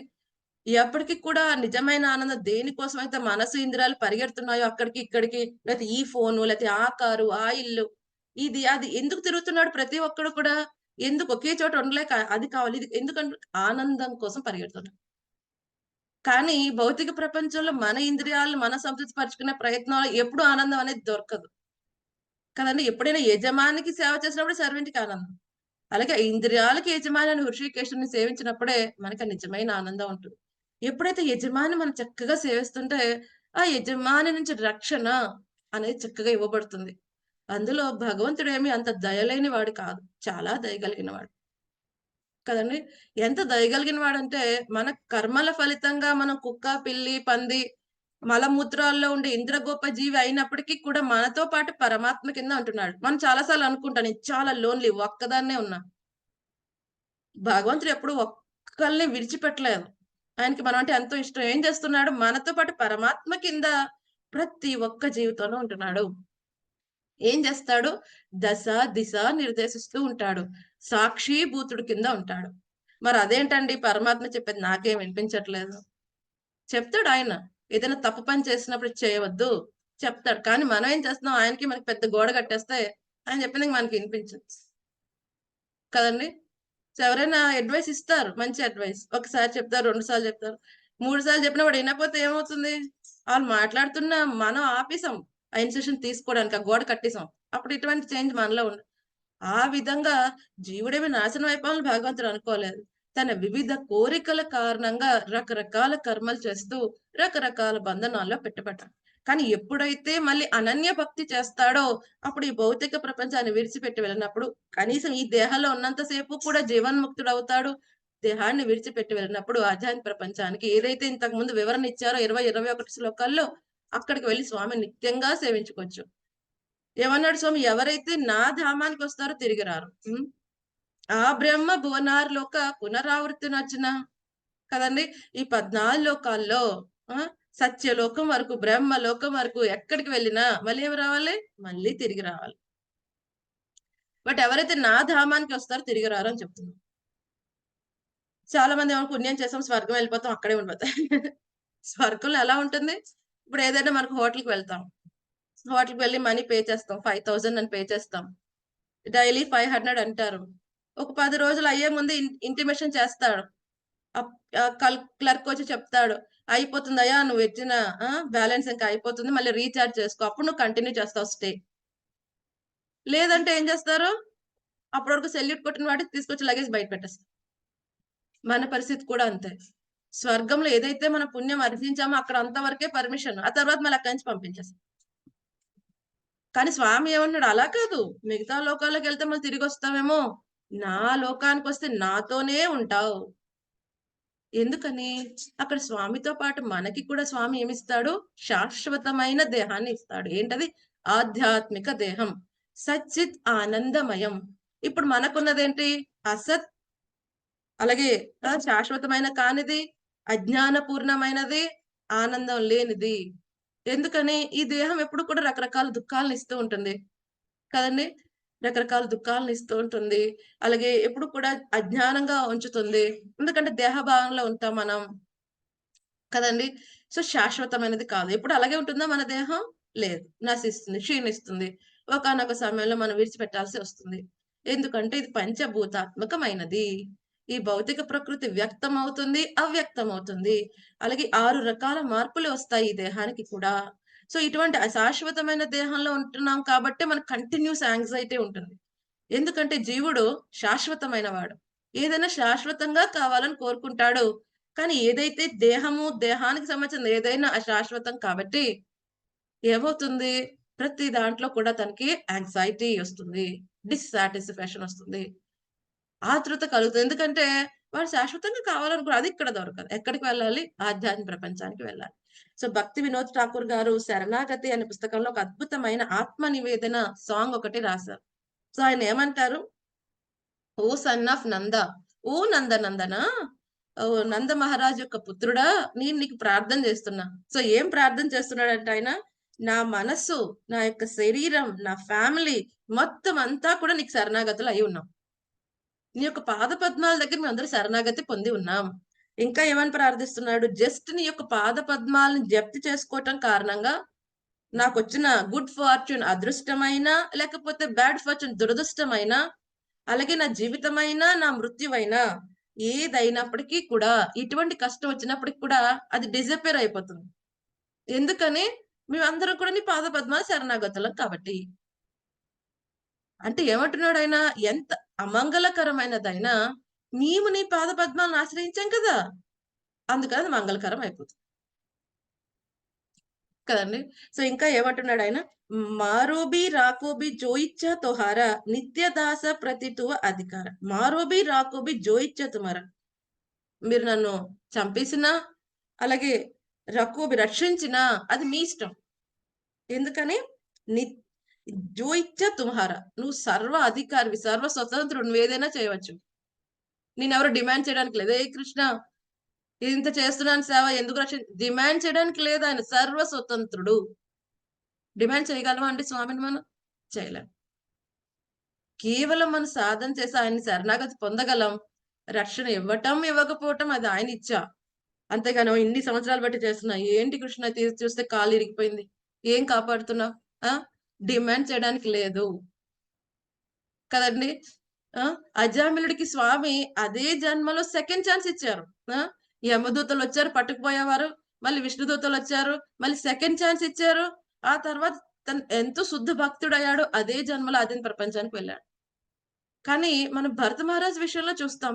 ఎప్పటికి కూడా నిజమైన ఆనందం దేనికోసం అయితే మనసు, ఇంద్రియాలు పరిగెడుతున్నాయో అక్కడికి, ఇక్కడికి, లేకపోతే ఈ ఫోను, లేకపోతే ఆ కారు, ఆ ఇల్లు, ఇది, అది ఎందుకు తిరుగుతున్నాడు ప్రతి ఒక్కడు కూడా? ఎందుకు ఒకే చోట ఉండలేక అది కావాలి, ఇది ఎందుకంటే ఆనందం కోసం పరిగెడుతున్నాడు. కానీ భౌతిక ప్రపంచంలో మన ఇంద్రియాలను మనం సంతృప్తి పరుచుకునే ప్రయత్నంలో ఎప్పుడు ఆనందం అనేది దొరకదు. కదండీ! ఎప్పుడైనా యజమానికి సేవ చేసినప్పుడు సర్వెంట్‌కి ఆనందం. అలాగే ఇంద్రియాలకి యజమాని అని హృషికేశుని సేవించినప్పుడే మనకి నిజమైన ఆనందం ఉంటుంది. ఎప్పుడైతే యజమాని మనం చక్కగా సేవిస్తుంటే, ఆ యజమాని నుంచి రక్షణ అనేది చక్కగా ఇవ్వబడుతుంది. అందులో భగవంతుడేమి అంత దయలేని వాడు కాదు. చాలా దయగలిగిన వాడు. కదండీ! ఎంత దయగలిగిన వాడంటే, మన కర్మల ఫలితంగా మనం కుక్క, పిల్లి, పంది మలమూత్రాల్లో ఉండే ఇంద్రగోప జీవి అయినప్పటికీ కూడా మనతో పాటు పరమాత్మ కింద ఉంటున్నాడు. మనం చాలా సార్లు అనుకుంటాం నేను చాలా లోన్‌లీ ఒక్కదాన్నే ఉన్నా. భగవంతుడు ఎప్పుడు ఒక్కళ్ళని విడిచిపెట్టలేదు. ఆయనకి మనం అంటే ఎంతో ఇష్టం. ఏం చేస్తున్నాడు? మనతో పాటు పరమాత్మ కింద ప్రతి ఒక్క జీవితంలో ఉంటున్నాడు. ఏం చేస్తాడు? దశ, దిశ నిర్దేశిస్తూ ఉంటాడు. సాక్షీభూతుడు కింద ఉంటాడు. మరి అదేంటండి పరమాత్మ చెప్పేది నాకేం వినిపించట్లేదు. చెప్తాడు ఆయన. ఏదైనా తప్పు పని చేసినప్పుడు చేయవద్దు చెప్తాడు. కానీ మనం ఏం చేస్తున్నాం? ఆయనకి మనకి పెద్ద గోడ కట్టేస్తే ఆయన చెప్పింది మనకి వినిపించదు. కదండీ! సో, ఎవరైనా అడ్వైస్ ఇస్తారు. మంచి అడ్వైస్. ఒకసారి చెప్తారు, 2 సార్లు చెప్తారు. 3 సార్లు చెప్పినా వాడు వినకపోతే ఏమవుతుంది? ఆళ్ళు మాట్లాడుతున్న మనం ఆపేసాం. ఆ ఇనిషియేషన్ తీసుకోవడానికి. ఆ గోడ కట్టేసాం. అప్పుడు ఇటువంటి చేంజ్ మనలో ఉండదు. ఆ విధంగా జీవుడేమి నాశనం అయిపోవాలని భగవంతుడు అనుకోలేదు. తన వివిధ కోరికల కారణంగా రకరకాల కర్మలు చేస్తూ రకరకాల బంధనాల్లో పెట్టబడ్డాడు. కానీ ఎప్పుడైతే మళ్ళీ అనన్య భక్తి చేస్తాడో అప్పుడు ఈ భౌతిక ప్రపంచాన్ని విడిచిపెట్టి వెళ్ళినప్పుడు కనీసం ఈ దేహంలో ఉన్నంత సేపు కూడా జీవన్ముక్తుడవుతాడు. దేహాన్ని విడిచిపెట్టి వెళ్ళినప్పుడు ఆధ్యాత్మిక ప్రపంచానికి ఏదైతే ఇంతకు ముందు వివరణ ఇచ్చారో 20, 21 శ్లోకాల్లో అక్కడికి వెళ్లి స్వామిని నిత్యంగా సేవించుకోవచ్చు. ఏమన్నాడు స్వామి? ఎవరైతే నా ధామానికి వస్తారో తిరిగి రారు. ఆ బ్రహ్మ భువనార్లోక పునరావృత్తి నచ్చిన కదండి. ఈ 14 లోకాల్లో సత్యలోకం వరకు, బ్రహ్మలోకం వరకు ఎక్కడికి వెళ్ళినా మళ్ళీ ఏమి రావాలి? మళ్ళీ తిరిగి రావాలి. బట్ ఎవరైతే నా ధామానికి వస్తారో తిరిగి రారు అని చెప్తున్నారు. చాలా మంది ఏమో పుణ్యం చేసాం స్వర్గం వెళ్ళిపోతాం అక్కడే ఉండిపోతాం. స్వర్గంలో ఎలా ఉంటుంది? ఇప్పుడు ఏదైనా మనకు హోటల్‌కి వెళ్తాం. హోటల్‌కి వెళ్లి మనీ పే చేస్తాం. 5000 అని పే చేస్తాం. డైలీ 500 అంటారు. ఒక 10 రోజులు అయ్యే ముందు ఇంటిమేషన్ చేస్తాడు. క్లర్క్ వచ్చి చెప్తాడు. అయిపోతుందయ్యా నువ్వు ఇచ్చిన బ్యాలెన్స్ ఇంకా అయిపోతుంది. మళ్ళీ రీచార్జ్ చేసుకో. అప్పుడు నువ్వు కంటిన్యూ చేస్తావు స్టే. లేదంటే ఏం చేస్తారు? అప్పటి వరకు సెల్యూట్ కొట్టిన వాటికి తీసుకొచ్చి లగేజ్ బయట పెట్టేస్తారు. మన పరిస్థితి కూడా అంతే. స్వర్గంలో ఏదైతే మన పుణ్యం అర్జించామో అక్కడ అంతవరకే పర్మిషన్. ఆ తర్వాత మళ్ళీ అక్కడి నుంచి పంపించేస్తారు. కానీ స్వామి ఏమన్నాడు? అలా కాదు. మిగతా లోకాలకు వెళ్తే మళ్ళీ తిరిగి వస్తామేమో. నా లోకానికి వస్తే నాతోనే ఉంటావు. ఎందుకని? అక్కడ స్వామితో పాటు మనకి కూడా స్వామి ఏమిస్తాడు? శాశ్వతమైన దేహాన్ని ఇస్తాడు. ఏంటది? ఆధ్యాత్మిక దేహం. సచ్చిత్ ఆనందమయం. ఇప్పుడు మనకున్నదేంటి? అసత్, అలాగే శాశ్వతమైన కానిది, అజ్ఞానపూర్ణమైనది, ఆనందం లేనిది. ఎందుకని? ఈ దేహం ఎప్పుడు కూడా రకరకాల దుఃఖాలను ఇస్తూ ఉంటుంది. కదండీ! రకరకాల దుఃఖాలను ఇస్తూ ఉంటుంది. అలాగే ఎప్పుడు కూడా అజ్ఞానంగా ఉంచుతుంది. ఎందుకంటే దేహ భావంలో ఉంటాం మనం. కదండీ! సో, శాశ్వతమైనది కాదు. ఎప్పుడు అలాగే ఉంటుందా మన దేహం? లేదు. నశిస్తుంది, క్షీణిస్తుంది. ఒకానొక సమయంలో మనం విడిచిపెట్టాల్సి వస్తుంది. ఎందుకంటే ఇది పంచభూతాత్మకమైనది. ఈ భౌతిక ప్రకృతి వ్యక్తమవుతుంది, అవ్యక్తమవుతుంది. అలాగే 6 రకాల మార్పులు వస్తాయి ఈ దేహానికి కూడా. సో, ఇటువంటి అశాశ్వతమైన దేహంలో ఉంటున్నాం కాబట్టే మనకు కంటిన్యూస్ యాంగ్జైటీ ఉంటుంది. ఎందుకంటే జీవుడు శాశ్వతమైన వాడు. ఏదైనా శాశ్వతంగా కావాలని కోరుకుంటాడు. కానీ ఏదైతే దేహము, దేహానికి సంబంధించిన ఏదైనా అశాశ్వతం కాబట్టి ఏమవుతుంది? ప్రతి దాంట్లో కూడా తనకి యాంగ్జైటీ వస్తుంది. డిస్సాటిస్ఫాక్షన్ వస్తుంది. ఆతృత కలుగుతుంది. ఎందుకంటే వాడు శాశ్వతంగా కావాలనుకో అది ఇక్కడ దొరకదు. ఎక్కడికి వెళ్ళాలి? ఆధ్యాత్మిక ప్రపంచానికి వెళ్ళాలి. సో భక్తి వినోద్ ఠాకూర్ గారు శరణాగతి అనే పుస్తకంలో ఒక అద్భుతమైన ఆత్మ నివేదన సాంగ్ ఒకటి రాశారు. సో ఆయన ఏమంటారు? ఓ సన్ ఆఫ్ నంద, ఓ నందనందన, ఓ నంద మహారాజ్ యొక్క పుత్రుడా, నేను నీకు ప్రార్థన చేస్తున్నా. సో ఏం ప్రార్థన చేస్తున్నాడంటే ఆయన, నా మనస్సు, నా యొక్క శరీరం, నా ఫ్యామిలీ మొత్తం అంతా కూడా నీకు శరణాగతులు అయి ఉన్నాం. నీ యొక్క పాద పద్మాల దగ్గర మేము అందరూ శరణాగతి పొంది ఉన్నాం. ఇంకా ఏమని ప్రార్థిస్తున్నాడు? జస్ట్ నీ యొక్క పాద పద్మాలను జప్తి చేసుకోవటం కారణంగా నాకు వచ్చిన గుడ్ ఫార్చ్యూన్ అదృష్టమైన, లేకపోతే బ్యాడ్ ఫార్చ్యూన్ దురదృష్టమైన, అలాగే నా జీవితమైనా నా మృత్యువైనా ఏదైనప్పటికీ కూడా ఇటువంటి కష్టం వచ్చినప్పటికి కూడా అది డిజపేర్ అయిపోతుంది. ఎందుకని? మేమందరం కూడా నీ పాద పద్మాల శరణాగతులం కాబట్టి. అంటే ఏమంటున్నాడు ఆయన? ఎంత అమంగళకరమైనదైనా మేము నీ పాద పద్మాలను ఆశ్రయించాం కదా, అందుకని అది మంగళకరం అయిపోతుంది కదండి. సో ఇంకా ఏమంటున్నాడు ఆయన? మారోబి రాకోబి జోయిచ్చ తోహార నిత్యదాస ప్రతితువ అధికార. మారోబి రాకోబి జోయిచ్చ తుమార. మీరు నన్ను చంపేసినా, అలాగే రకోబి రక్షించినా అది మీ ఇష్టం. ఎందుకని? జోయిచ్చ తుమ్హార, నువ్వు సర్వ అధికారివి, సర్వ స్వతంత్రుడు, నువ్వు ఏదైనా చేయవచ్చు. నేనెవరు డిమాండ్ చేయడానికి లేదు. ఏ కృష్ణ ఇంత చేస్తున్నాను సేవ ఎందుకు డిమాండ్ చేయడానికి లేదు. ఆయన సర్వ స్వతంత్రుడు. డిమాండ్ చేయగలమా అండి స్వామిని? మనం చేయలేం. కేవలం మనం సాధన చేసి ఆయన్ని శరణాగతి పొందగలం. రక్షణ ఇవ్వటం ఇవ్వకపోవటం అది ఆయన ఇచ్చా. అంతేగాని ఇన్ని సంవత్సరాలు బట్టి చేస్తున్నా, ఏంటి కృష్ణ చూస్తే కాలు ఇరిగిపోయింది, ఏం కాపాడుతున్నావు? డిమాండ్ చేయడానికి లేదు కదండి. అజామిలుడికి స్వామి అదే జన్మలో సెకండ్ ఛాన్స్ ఇచ్చారు. యమదూతలు వచ్చారు, పట్టుకుపోయేవారు. మళ్ళీ విష్ణుదూతలు వచ్చారు, మళ్ళీ సెకండ్ ఛాన్స్ ఇచ్చారు. ఆ తర్వాత తను ఎంతో శుద్ధ భక్తుడయ్యాడు, అదే జన్మలో అదే ప్రపంచానికి వెళ్ళాడు. కానీ మనం భరత మహారాజ్ విషయంలో చూస్తాం,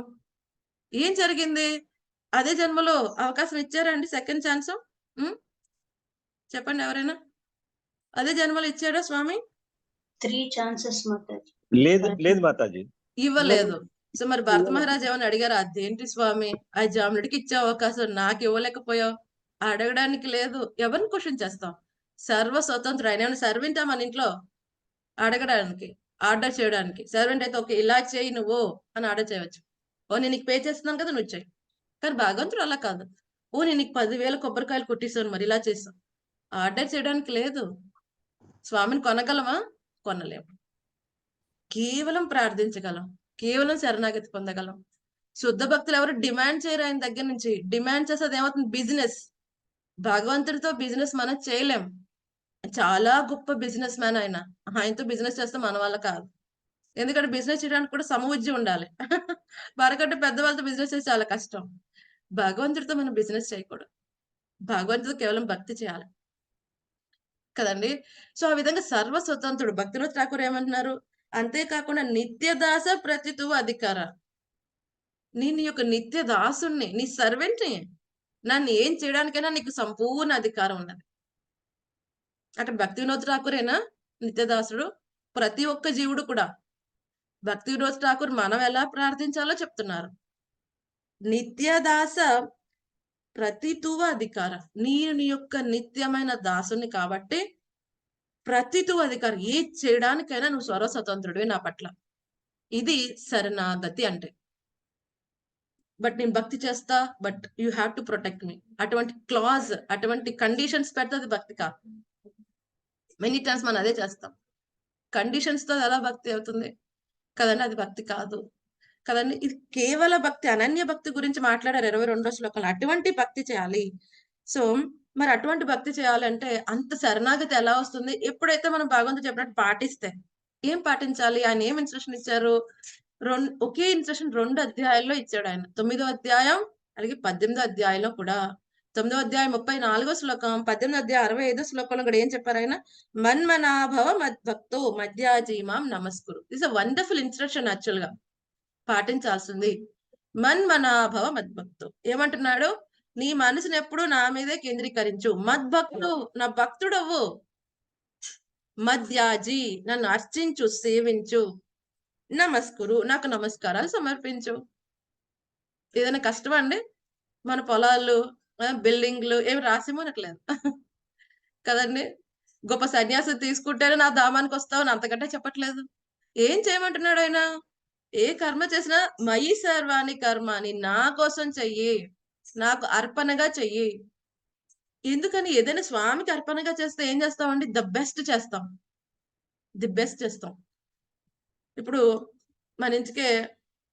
ఏం జరిగింది? అదే జన్మలో అవకాశం ఇచ్చారండి సెకండ్ ఛాన్స్? చెప్పండి ఎవరైనా. అదే జన్మలో ఇచ్చాడా స్వామి? 3 chances మాతాజీ. లేదు మాతాజీ, ఇవ్వలేదు. సో మరి భరత మహారాజ్ ఏమని అడిగారు? అదేంటి స్వామి, ఆ జాముడికి ఇచ్చే అవకాశం నాకు ఇవ్వలేకపోయావు? అడగడానికి లేదు. ఎవరిని క్వశ్చన్ చేస్తాం? సర్వ స్వతంత్రుడు ఆయన. ఏమైనా సర్వెంటా మన ఇంట్లో అడగడానికి, ఆర్డర్ చేయడానికి? సర్వెంట్ అయితే ఓకే ఇలా చేయి నువ్వు అని ఆర్డర్ చేయవచ్చు. ఓ నేను నీకు పే చేస్తున్నాను కదా నువ్వు చేయి. కానీ భగవంతుడు అలా కాదు. ఓ నేను నీకు 10,000 కొబ్బరికాయలు కొట్టిస్తాను, మరి ఇలా చేస్తాను. ఆర్డర్ చేయడానికి లేదు. స్వామిని కొనగలమా? కొనలేము. కేవలం ప్రార్థించగలం, కేవలం శరణాగతి పొందగలం. శుద్ధ భక్తులు ఎవరు డిమాండ్ చేయరు ఆయన దగ్గర నుంచి. డిమాండ్ చేసేది ఏమవుతుంది? బిజినెస్. భగవంతుడితో బిజినెస్ మనం చేయలేం. చాలా గొప్ప బిజినెస్ మ్యాన్ ఆయన. ఆయనతో బిజినెస్ చేస్తే మన వల్ల కాదు. ఎందుకంటే బిజినెస్ చేయడానికి కూడా సమవుజ్యం ఉండాలి. మరకంటే పెద్దవాళ్ళతో బిజినెస్ చేసి చాలా కష్టం. భగవంతుడితో మనం బిజినెస్ చేయకూడదు. భగవంతుడితో కేవలం భక్తి చేయాలి కదండి. సో ఆ విధంగా సర్వ స్వతంత్రుడు. భక్తివినోద్ ఠాకూర్ ఏమంటున్నారు? అంతేకాకుండా నిత్యదాస ప్రతితువ అధికార. నేను యొక్క నిత్య దాసుణ్ణి, నీ సర్వెంట్ని. నన్ను ఏం చేయడానికైనా నీకు సంపూర్ణ అధికారం ఉన్నది. అక్కడ భక్తి వినోద్ ఠాకూరేనా నిత్యదాసుడు? ప్రతి ఒక్క జీవుడు కూడా. భక్తి వినోద్ ఠాకూర్ మనం ఎలా ప్రార్థించాలో చెప్తున్నారు. నిత్యదాస ప్రతితువ అధికార. నేను నీ యొక్క నిత్యమైన దాసుని కాబట్టి ప్రతితువ అధికారం. ఏ చేయడానికైనా నువ్వు స్వతంత్రుడివి నా పట్ల. ఇది శరణాగతి అంటే. బట్ నేను భక్తి చేస్తా, but you have to protect me. అటువంటి క్లాజ్, అటువంటి కండిషన్స్ పెడితే భక్తి కాదు. మెనీ టైమ్స్ మనం అదే చేస్తాం. కండిషన్స్ తో ఎలా భక్తి అవుతుంది కదండి? అది భక్తి కాదు కదండి. ఇది కేవల భక్తి, అనన్య భక్తి గురించి మాట్లాడారు 22వ శ్లోకంలో. అటువంటి భక్తి చేయాలి. సో మరి అటువంటి భక్తి చేయాలంటే అంత శరణాగతి ఎలా వస్తుంది? ఎప్పుడైతే మనం భగవంతుడు చెప్పినట్టు పాటిస్తే. ఏం పాటించాలి? ఆయన ఏం ఇన్స్ట్రక్షన్ ఇచ్చారు? ఒకే ఇన్స్ట్రక్షన్ 2 అధ్యాయాల్లో ఇచ్చాడు ఆయన. 9వ అధ్యాయం అలాగే 18వ అధ్యాయంలో కూడా. 9వ అధ్యాయం 34వ శ్లోకం, 18వ అధ్యాయం 65వ శ్లోకంలో కూడా ఏం చెప్పారు ఆయన? మన్మనాభవ మద్భక్తో మధ్యాజీమాం నమస్కురు. This a wonderful instruction. Actual గా పాటించాల్సింది. మన్మనాభవ మద్భక్తో. ఏమంటున్నాడు? నీ మనసుని ఎప్పుడు నా మీదే కేంద్రీకరించు. మద్భక్తు, నా భక్తుడవు. మధ్యాజీ, నన్ను అర్చించు, సేవించు. నమస్కురు, నాకు నమస్కారాలు సమర్పించు. ఏదైనా కష్టమా అండి? మన పొలాలు, బిల్డింగ్లు ఏమి రాసిమనట్లేదు కదండి. గొప్ప సన్యాసి తీసుకుంటేనే నా ధామానికి వస్తావని అంతకంటే చెప్పట్లేదు. ఏం చేయమంటున్నాడు ఆయన? ఏ కర్మ చేసినా మయి సర్వాణి కర్మాని, నా కోసం చెయ్యి, నాకు అర్పణగా చెయ్యి. ఎందుకని? ఏదైనా స్వామికి అర్పణగా చేస్తే ఏం చేస్తామండి? ది బెస్ట్ చేస్తాం. ఇప్పుడు మన ఇంటికే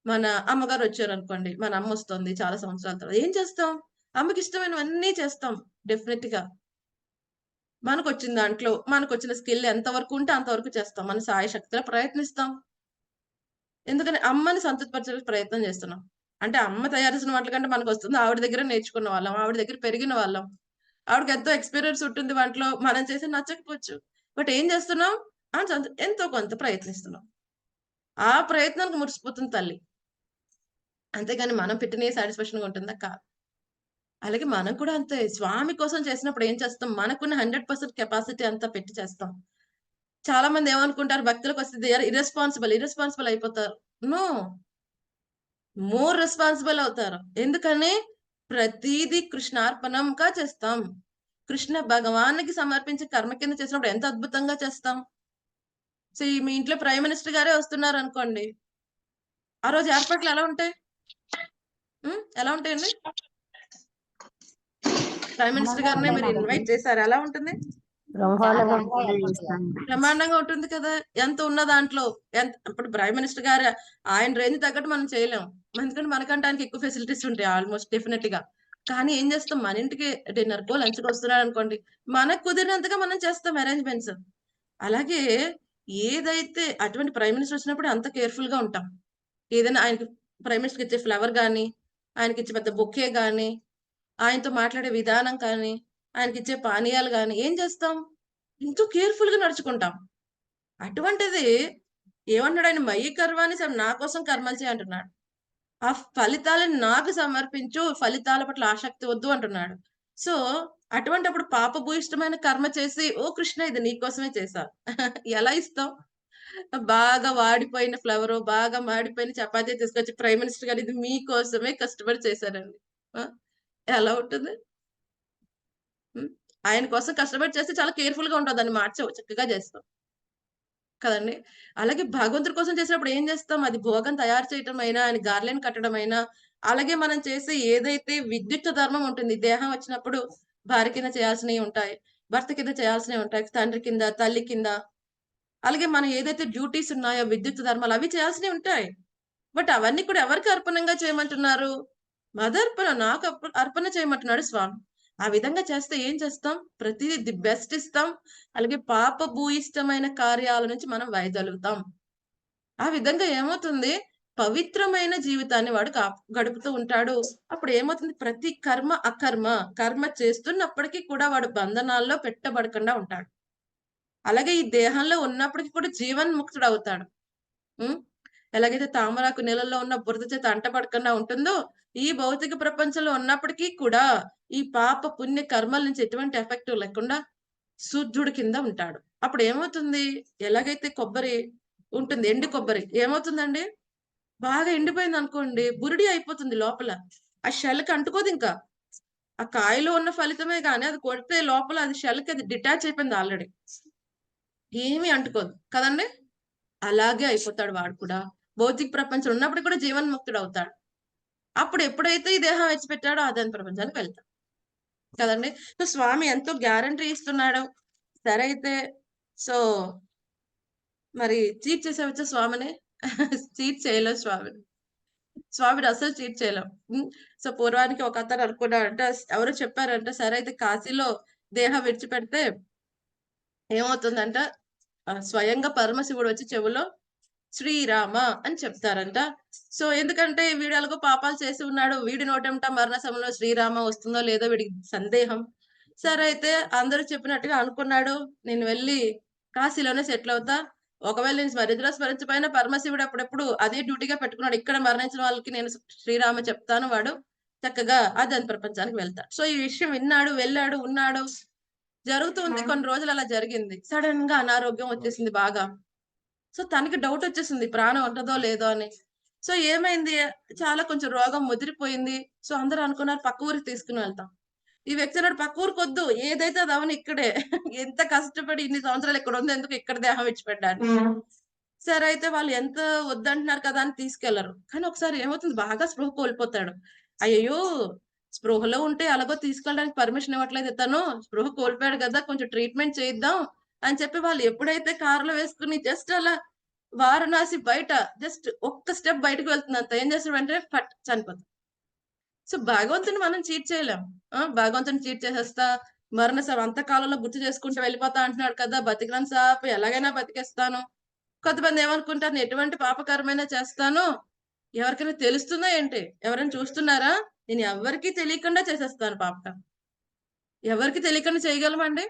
మన అమ్మగారు వచ్చారనుకోండి. మన అమ్మ వస్తుంది చాలా సంవత్సరాల తర్వాత. ఏం చేస్తాం? అమ్మకి ఇష్టమైనవన్నీ చేస్తాం డెఫినెట్ గా. మనకొచ్చిన దాంట్లో మనకొచ్చిన స్కిల్ ఎంతవరకు ఉంటే అంతవరకు చేస్తాం. మన శాయశక్తులా ప్రయత్నిస్తాం. ఎందుకని? అమ్మని సంతృప్తిపరచడానికి ప్రయత్నం చేస్తున్నాం. అంటే అమ్మ తయారు చేసిన వాటి కంటే మనకొస్తుంది. ఆవిడ దగ్గర నేర్చుకున్న వాళ్ళం. ఆవిడ దగ్గర పెరిగిన వాళ్ళం. ఆవిడకి ఎంతో ఎక్స్‌పీరియన్స్ ఉంటుంది వంటలో. మనం చేసేది నచ్చకపోవచ్చు. బట్ ఏం చేస్తున్నాం? ఎంతో కొంత ప్రయత్నిస్తున్నాం. ఆ ప్రయత్నానికి మురిసిపోతుంది తల్లి. అంతేగాని మనం పెట్టినయి సాటిస్ఫాక్షన్‌గా ఉంటుందా? కాదు. అలాగే మనం కూడా అంతే. స్వామి కోసం చేసినప్పుడు ఏం చేస్తాం? మనకున్న 100% కెపాసిటీ అంతా పెట్టి చేస్తాం. చాలా మంది ఏమనుకుంటారు భక్తులకొస్తే దే ఆర్ ఇర్రెస్పాన్సిబుల్ అయిపోతారు. నో. మోర్ రెస్పాన్సిబుల్ అవుతారు. ఎందుకని? ప్రతీదీ కృష్ణార్పణంగా చేస్తాం. కృష్ణ భగవానుకి సమర్పించి కర్మ కింద చేసినప్పుడు ఎంత అద్భుతంగా చేస్తాం. సో, మీ ఇంట్లో ప్రైమ్ మినిస్టర్ గారే వస్తున్నారనుకోండి. ఆ రోజు ఏర్పాట్లు ఎలా ఉంటాయి? ఎలా ఉంటాయండి? ప్రైమ్ మినిస్టర్ గారిని మీరు ఇన్వైట్ చేశారు. ఎలా ఉంటుంది? బ్రహ్మాండంగా ఉంటుంది కదా! ఎంత ఉన్న దాంట్లో ఇప్పుడు ప్రైమ్ మినిస్టర్ గారు ఆయన రేంజ్ తగ్గట్టు మనం చేయలేం. ఎందుకంటే మనకంటే ఆయనకి ఎక్కువ ఫెసిలిటీస్ ఉంటాయి ఆల్మోస్ట్ డెఫినెట్ గా. కానీ ఏం చేస్తాం? మన ఇంటికి డిన్నర్‌కో, లంచ్‌కో వస్తున్నారనుకోండి. మనకు కుదిరినంతగా మనం చేస్తాం అరేంజ్‌మెంట్స్. అలాగే ఏదైతే అటువంటి ప్రైమ్ మినిస్టర్ వచ్చినప్పుడు అంత కేర్‌ఫుల్ గా ఉంటాం. ఏదైనా ఆయనకి ప్రైమ్ మినిస్టర్‌కి ఇచ్చే ఫ్లవర్ గాని, ఆయనకిచ్చే పెద్ద బొకే గాని, ఆయనతో మాట్లాడే విధానం కానీ, ఆయనకిచ్చే పానీయాలు గాని ఏం చేస్తాం? ఎంతో కేర్‌ఫుల్‌గా నడుచుకుంటాం. అటువంటిది ఏమన్నాడు ఆయన? మయి కర్వాణి నా కోసం కర్మలు చెయ్యి అంటున్నాడు. ఆ ఫలితాలను నాకు సమర్పించు. ఫలితాల పట్ల ఆసక్తి వద్దు అంటున్నాడు. సో, అటువంటప్పుడు పాపభూయిష్టమైన కర్మ చేసి, ఓ కృష్ణ ఇది నీ కోసమే చేశా. ఎలా ఇస్తాం? బాగా వాడిపోయిన ఫ్లవరో, బాగా మాడిపోయిన చపాతీ తీసుకొచ్చి ప్రైమ్ మినిస్టర్ గారు ఇది మీకోసమే కష్టపడి చేశానండి. ఆ! ఎలా ఉంటుంది? హ్మ్. ఆయన కోసం కష్టపడి చేస్తే చాలా కేర్‌ఫుల్‌గా ఉంటాం. దాన్ని మార్చవు. చక్కగా చేస్తాం. కదండీ! అలాగే భగవంతుడి కోసం చేసినప్పుడు ఏం చేస్తాం? అది భోగం తయారు చేయటమైనా, ఆయన గార్లెన్ కట్టడమైనా, అలాగే మనం చేసే ఏదైతే విద్యుక్త ధర్మం ఉంటుంది. దేహం వచ్చినప్పుడు భార్య కింద చేయాల్సినయి ఉంటాయి. భర్త కింద చేయాల్సినయి ఉంటాయి. తండ్రి కింద, తల్లి కింద. అలాగే మనం ఏదైతే డ్యూటీస్ ఉన్నాయో విద్యుక్త ధర్మాలు అవి చేయాల్సినయి ఉంటాయి. బట్ అవన్నీ కూడా ఎవరికి అర్పణంగా చేయమంటున్నారు? మదర్పణ నాకు అర్పణ చేయమంటున్నాడు స్వామి. ఆ విధంగా చేస్తే ఏం చేస్తాం? ప్రతిదీ ది బెస్ట్ ఇస్తాం. అలాగే పాపభూయిష్టమైన కార్యాల నుంచి మనం వైదొలుగుతాం. ఆ విధంగా ఏమవుతుంది? పవిత్రమైన జీవితాన్ని వాడు గడుపుతూ ఉంటాడు. అప్పుడు ఏమవుతుంది? ప్రతి కర్మ, అకర్మ, కర్మ చేస్తున్నప్పటికీ కూడా వాడు బంధనాల్లో పెట్టబడకుండా ఉంటాడు. అలాగే ఈ దేహంలో ఉన్నప్పటికి కూడా జీవన్ముక్తుడవుతాడు. హ్మ్. ఎలాగైతే తామరాకు నీళ్ళల్లో ఉన్న బురద చేత అంటపడకుండా ఉంటుందో, ఈ భౌతిక ప్రపంచంలో ఉన్నప్పటికీ కూడా ఈ పాప పుణ్య కర్మల నుంచి ఎటువంటి ఎఫెక్ట్ లేకుండా శుద్ధుడి కింద ఉంటాడు. అప్పుడు ఏమవుతుంది? ఎలాగైతే కొబ్బరి ఉంటుంది, ఎండు కొబ్బరి ఏమవుతుందండి? బాగా ఎండిపోయిందనుకోండి, బురిడి అయిపోతుంది లోపల. ఆ షెల్‌కి అంటుకోదింకా. ఆ కాయలో ఉన్న ఫలితమే గాని అది కొడితే లోపల అది షెల్‌కి అది డిటాచ్ అయిపోయింది ఆల్రెడీ. ఏమీ అంటుకోదు. కదండీ! అలాగే అయిపోతాడు వాడు కూడా. భౌతిక ప్రపంచం ఉన్నప్పటికి కూడా జీవన్ముక్తుడవుతాడు. అప్పుడు ఎప్పుడైతే ఈ దేహం విడిచిపెట్టాడో ఆధ్యాత్మిక ప్రపంచానికి వెళ్తాడు. కదండీ! సో, స్వామి ఎంతో గ్యారంటీ ఇస్తున్నాడు. సరే అయితే సో, మరి చీట్ చేసావచ్చా స్వామిని? చీట్ చేయలేం స్వామిని. స్వామిని అస్సలు చీట్ చేయలేం. సో, పూర్వానికి ఒకతను అనుకున్నాడంట ఎవరో చెప్పారంట, సరే అయితే కాశీలో దేహం విడిచిపెడితే ఏమవుతుందంట స్వయంగా పరమశివుడు వచ్చి చెవులో శ్రీరామ అని చెప్తారంట. సో, ఎందుకంటే వీడు ఎలాగో పాపాలు చేసి ఉన్నాడు. వీడి నోటెంట మరణ సమయంలో శ్రీరామ వస్తుందో లేదో వీడికి సందేహం. సరే అయితే అందరూ చెప్పినట్టుగా అనుకున్నాడు. నేను వెళ్లి కాశీలోనే సెటిల్ అవుతా. ఒకవేళ నేను స్మరించకపోయినా పరమశివుడు అప్పుడప్పుడు అదే డ్యూటీగా పెట్టుకున్నాడు. ఇక్కడ మరణించిన వాళ్ళకి నేను శ్రీరామ చెప్తాను. వాడు చక్కగా ఆధ్యాత్మిక ప్రపంచానికి వెళ్తాడు. సో, ఈ విషయం విన్నాడు, వెళ్ళాడు, ఉన్నాడు. జరుగుతుంది. కొన్ని రోజులు అలా జరిగింది. సడెన్‌గా అనారోగ్యం వచ్చేసింది బాగా. సో, తనకి డౌటొచ్చేసింది. ప్రాణం ఉంటదో లేదో అని. సో ఏమైంది, చాలా కొంచెం రోగం ముదిరిపోయింది. సో అందరూ అనుకున్నారు పక్క ఊరికి తీసుకుని వెళ్తాం. ఈ వ్యక్తి అన్నాడు పక్క ఊరికి వద్దు, ఏదైతే అది అవని ఇక్కడే. ఎంత కష్టపడి ఇన్ని సంవత్సరాలు ఇక్కడ ఉంది, ఎందుకు ఇక్కడ దేహం విడిచిపెట్టాలి. సరే అయితే వాళ్ళు ఎంత వద్దంటున్నారు కదా అని తీసుకెళ్లరు. కానీ ఒకసారి ఏమవుతుంది, బాగా స్పృహ కోల్పోతాడు. అయ్యో స్పృహలో ఉంటే అలాగో తీసుకెళ్ళడానికి పర్మిషన్ ఇవ్వట్లేదు తను, స్పృహ కోల్పోయాడు కదా, కొంచెం ట్రీట్మెంట్ చేయిద్దాం అని చెప్పి వాళ్ళు ఎప్పుడైతే కారులో వేసుకుని జస్ట్ అలా వారణాసి బయట జస్ట్ ఒక్క స్టెప్ బయటకు వెళ్తున్నంత ఏం చేస్తాడు అంటే ఫట్ చనిపోతాడు. సో భగవంతుని మనం చీట్ చేయలేం. భగవంతుని చీట్ చేసేస్తా, మరణ అంతకాలంలో గుర్తు చేసుకుంటూ వెళ్ళిపోతా అంటున్నాడు కదా, బతికినంత సాపు ఎలాగైనా బతికేస్తాను. కొంతమంది ఏమనుకుంటారు, ఎటువంటి పాపకరమైనా చేస్తాను, ఎవరికైనా తెలుస్తుందా ఏంటి, ఎవరైనా చూస్తున్నారా, నేను ఎవరికి తెలియకుండా చేసేస్తాను పాపకరం. ఎవరికి తెలియకుండా చేయగలమండి?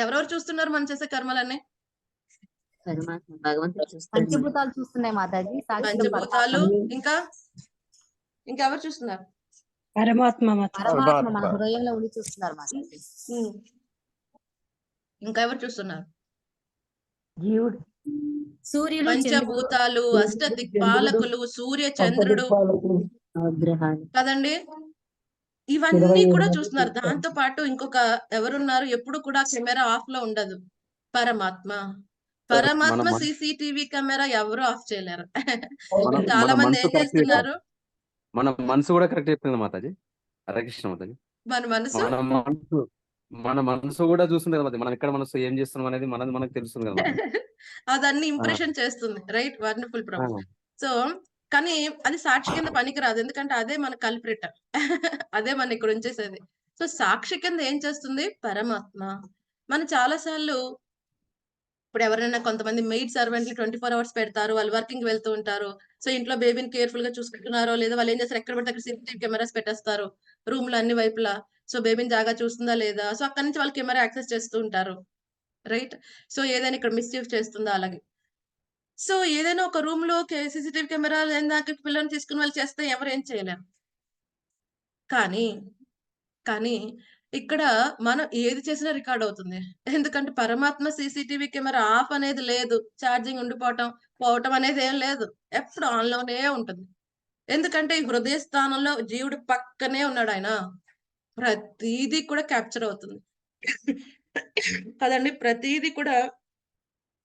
ఎవరెవరు చూస్తున్నారు మనం చేసే కర్మలన్నీ? పంచభూతాలు చూస్తున్నాయి మాతాజీ. పంచభూతాలు, ఇంకా ఇంకెవరు చూస్తున్నారు? పరమాత్మ పరమాత్మ మన హృదయంలో ఉండి చూస్తున్నారు మాతాజీ. ఇంకా ఎవరు చూస్తున్నారు? జీవుడు, సూర్యుడు, పంచభూతాలు, అష్ట దిక్పాలకులు, సూర్య చంద్రుడు కదండి, ఇవన్నీ కూడా చూస్తున్నారు. దాంతో పాటు ఇంకొక ఎవరున్నారు, ఎప్పుడు కూడా కెమెరా ఆఫ్ లో ఉండదు, పరమాత్మ. పరమాత్మ సీసీటీవీ కెమెరా ఎవరు ఆఫ్ చేయలేరు. చాలా మంది ఏం చేస్తున్నారు, మన మనసు కూడా కరెక్ట్ చెప్తుంది మాతాజీ. హరే కృష్ణ మాతాజీ. మన మనసు కూడా చూస్తుంది కదా, మనం ఎక్కడ మనసు ఏం చేస్తున్నాం అనేది మనకు తెలుస్తుంది కదా. అదన్నీ ఇంప్రెషన్ చేస్తుంది, రైట్? వండర్ఫుల్ ప్రభు. సో కానీ అది సాక్షి కింద పనికిరాదు, ఎందుకంటే అదే మన కల్ప్రిట్, అదే మన ఇక్కడ ఉంచేసేది. సో సాక్షి కింద ఏం చేస్తుంది? పరమాత్మ. మనం చాలా సార్లు ఇప్పుడు ఎవరైనా కొంతమంది మెయిడ్ సర్వెంట్లు 24 hours పెడతారు, వాళ్ళు వర్కింగ్ వెళ్తూ ఉంటారు. సో ఇంట్లో బేబీని కేర్ఫుల్ గా చూసుకుంటున్నారో లేదా వాళ్ళు ఏం చేస్తారు, ఎక్కడ పడితే అక్కడ సీసీటీవీ కెమెరాస్ పెట్టేస్తారు రూమ్ లో అన్ని వైపులా. సో బేబీని జాగా చూస్తుందా లేదా, సో అక్కడి నుంచి వాళ్ళు కెమెరా యాక్సెస్ చేస్తూ ఉంటారు, రైట్? సో ఏదైనా ఇక్కడ మిస్యూజ్ చేస్తుందా, అలాగే. సో ఏదైనా ఒక రూమ్ లో సీసీటీవీ కెమెరా దాకా పిల్లల్ని తీసుకుని వాళ్ళు చేస్తే ఎవరు ఏం చేయలేరు. కానీ ఇక్కడ మనం ఏది చేసినా రికార్డ్ అవుతుంది, ఎందుకంటే పరమాత్మ సీసీటీవీ కెమెరా ఆఫ్ అనేది లేదు, ఛార్జింగ్ ఉండిపోవటం పోవటం అనేది ఏం లేదు, ఎప్పుడు ఆన్ లోనే ఉంటుంది. ఎందుకంటే ఈ హృదయ స్థానంలో జీవుడు పక్కనే ఉన్నాడు, ఆయన ప్రతిదీ కూడా క్యాప్చర్ అవుతుంది కదండి, ప్రతిదీ కూడా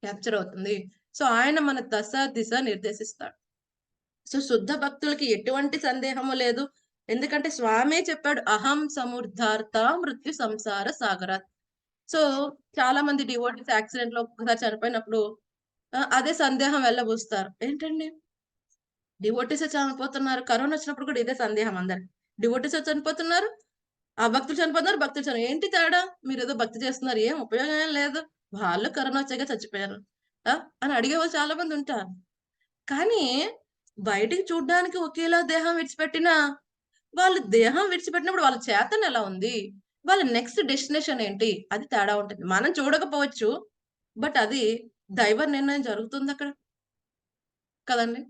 క్యాప్చర్ అవుతుంది. సో ఆయన మన దశ దిశ నిర్దేశిస్తాడు. సో శుద్ధ భక్తులకి ఎటువంటి సందేహము లేదు, ఎందుకంటే స్వామే చెప్పాడు, అహం సముద్ధార్త మృత్యు సంసార సాగరాత్. సో చాలా మంది డివోటీస్ యాక్సిడెంట్ లో ఒక్కసారి చనిపోయినప్పుడు అదే సందేహం వెళ్ళబూస్తారు, ఏంటండి డివోటీస్ చనిపోతున్నారు, కరోనా వచ్చినప్పుడు కూడా ఇదే సందేహం అందరు, డివోటీస్ చనిపోతున్నారు, ఆ భక్తులు చనిపోతున్నారు, భక్తులు చనిపోతున్నారు, ఏంటి తేడా, మీరు ఏదో భక్తి చేస్తున్నారు, ఏం ఉపయోగం ఏం లేదు, వాళ్ళు కరోనా వచ్చాక చచ్చిపోయారు అని అడిగే వాళ్ళు చాలా మంది ఉంటారు. కానీ బయటికి చూడ్డానికి ఒకేలా దేహం విడిచిపెట్టినా వాళ్ళు దేహం విడిచిపెట్టినప్పుడు వాళ్ళ చేతన ఎలా ఉంది, వాళ్ళ నెక్స్ట్ డెస్టినేషన్ ఏంటి, అది తేడా ఉంటుంది. మనం చూడకపోవచ్చు, బట్ అది దైవ నిర్ణయం జరుగుతుంది అక్కడ కదండి.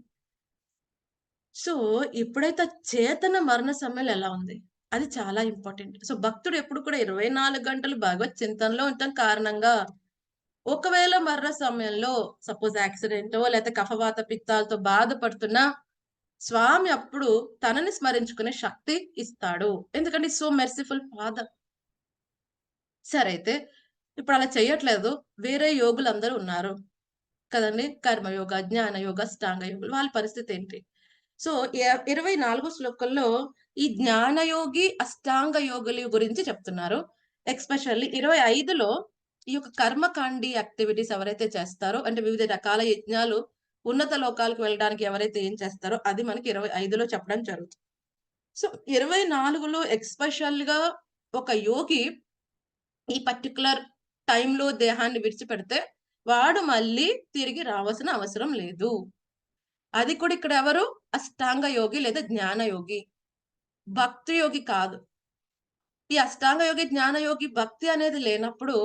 సో ఎప్పుడైతే చేతన మరణ సమయంలో ఎలా ఉంది, అది చాలా ఇంపార్టెంట్. సో భక్తుడు ఎప్పుడు కూడా 24 గంటలు భగవత్ చింతనలో ఉండటం కారణంగా ఒకవేళ మరణ సమయంలో సపోజ్ యాక్సిడెంటో లేకపోతే కఫవాత పిత్తాలతో బాధపడుతున్నా స్వామి అప్పుడు తనని స్మరించుకునే శక్తి ఇస్తాడు, ఎందుకంటే సో మెర్సిఫుల్ ఫాదర్. సరే అయితే ఇప్పుడు అలా చెయ్యట్లేదు, వేరే యోగులు అందరూ ఉన్నారు కదండి, కర్మయోగ, జ్ఞాన యోగ, అష్టాంగ యోగులు, వాళ్ళ పరిస్థితి ఏంటి? సో 24 శ్లోకంలో ఈ జ్ఞానయోగి, అష్టాంగ యోగుల గురించి చెప్తున్నారు. ఎక్స్పెషల్లీ 25లో ఈ యొక్క కర్మకాండి యాక్టివిటీస్ ఎవరైతే చేస్తారో, అంటే వివిధ రకాల యజ్ఞాలు ఉన్నత లోకాలకు వెళ్ళడానికి ఎవరైతే ఏం చేస్తారో అది మనకి 25లో చెప్పడం జరుగుతుంది. సో 24లో ఎక్స్పెషల్ గా ఒక యోగి ఈ పర్టికులర్ టైంలో దేహాన్ని విడిచిపెడితే వాడు మళ్ళీ తిరిగి రావాల్సిన అవసరం లేదు. అది కూడా ఇక్కడ ఎవరు? అష్టాంగ యోగి లేదా జ్ఞాన యోగి, భక్తి యోగి కాదు. ఈ అష్టాంగ యోగి, జ్ఞాన యోగి భక్తి అనేది లేనప్పుడు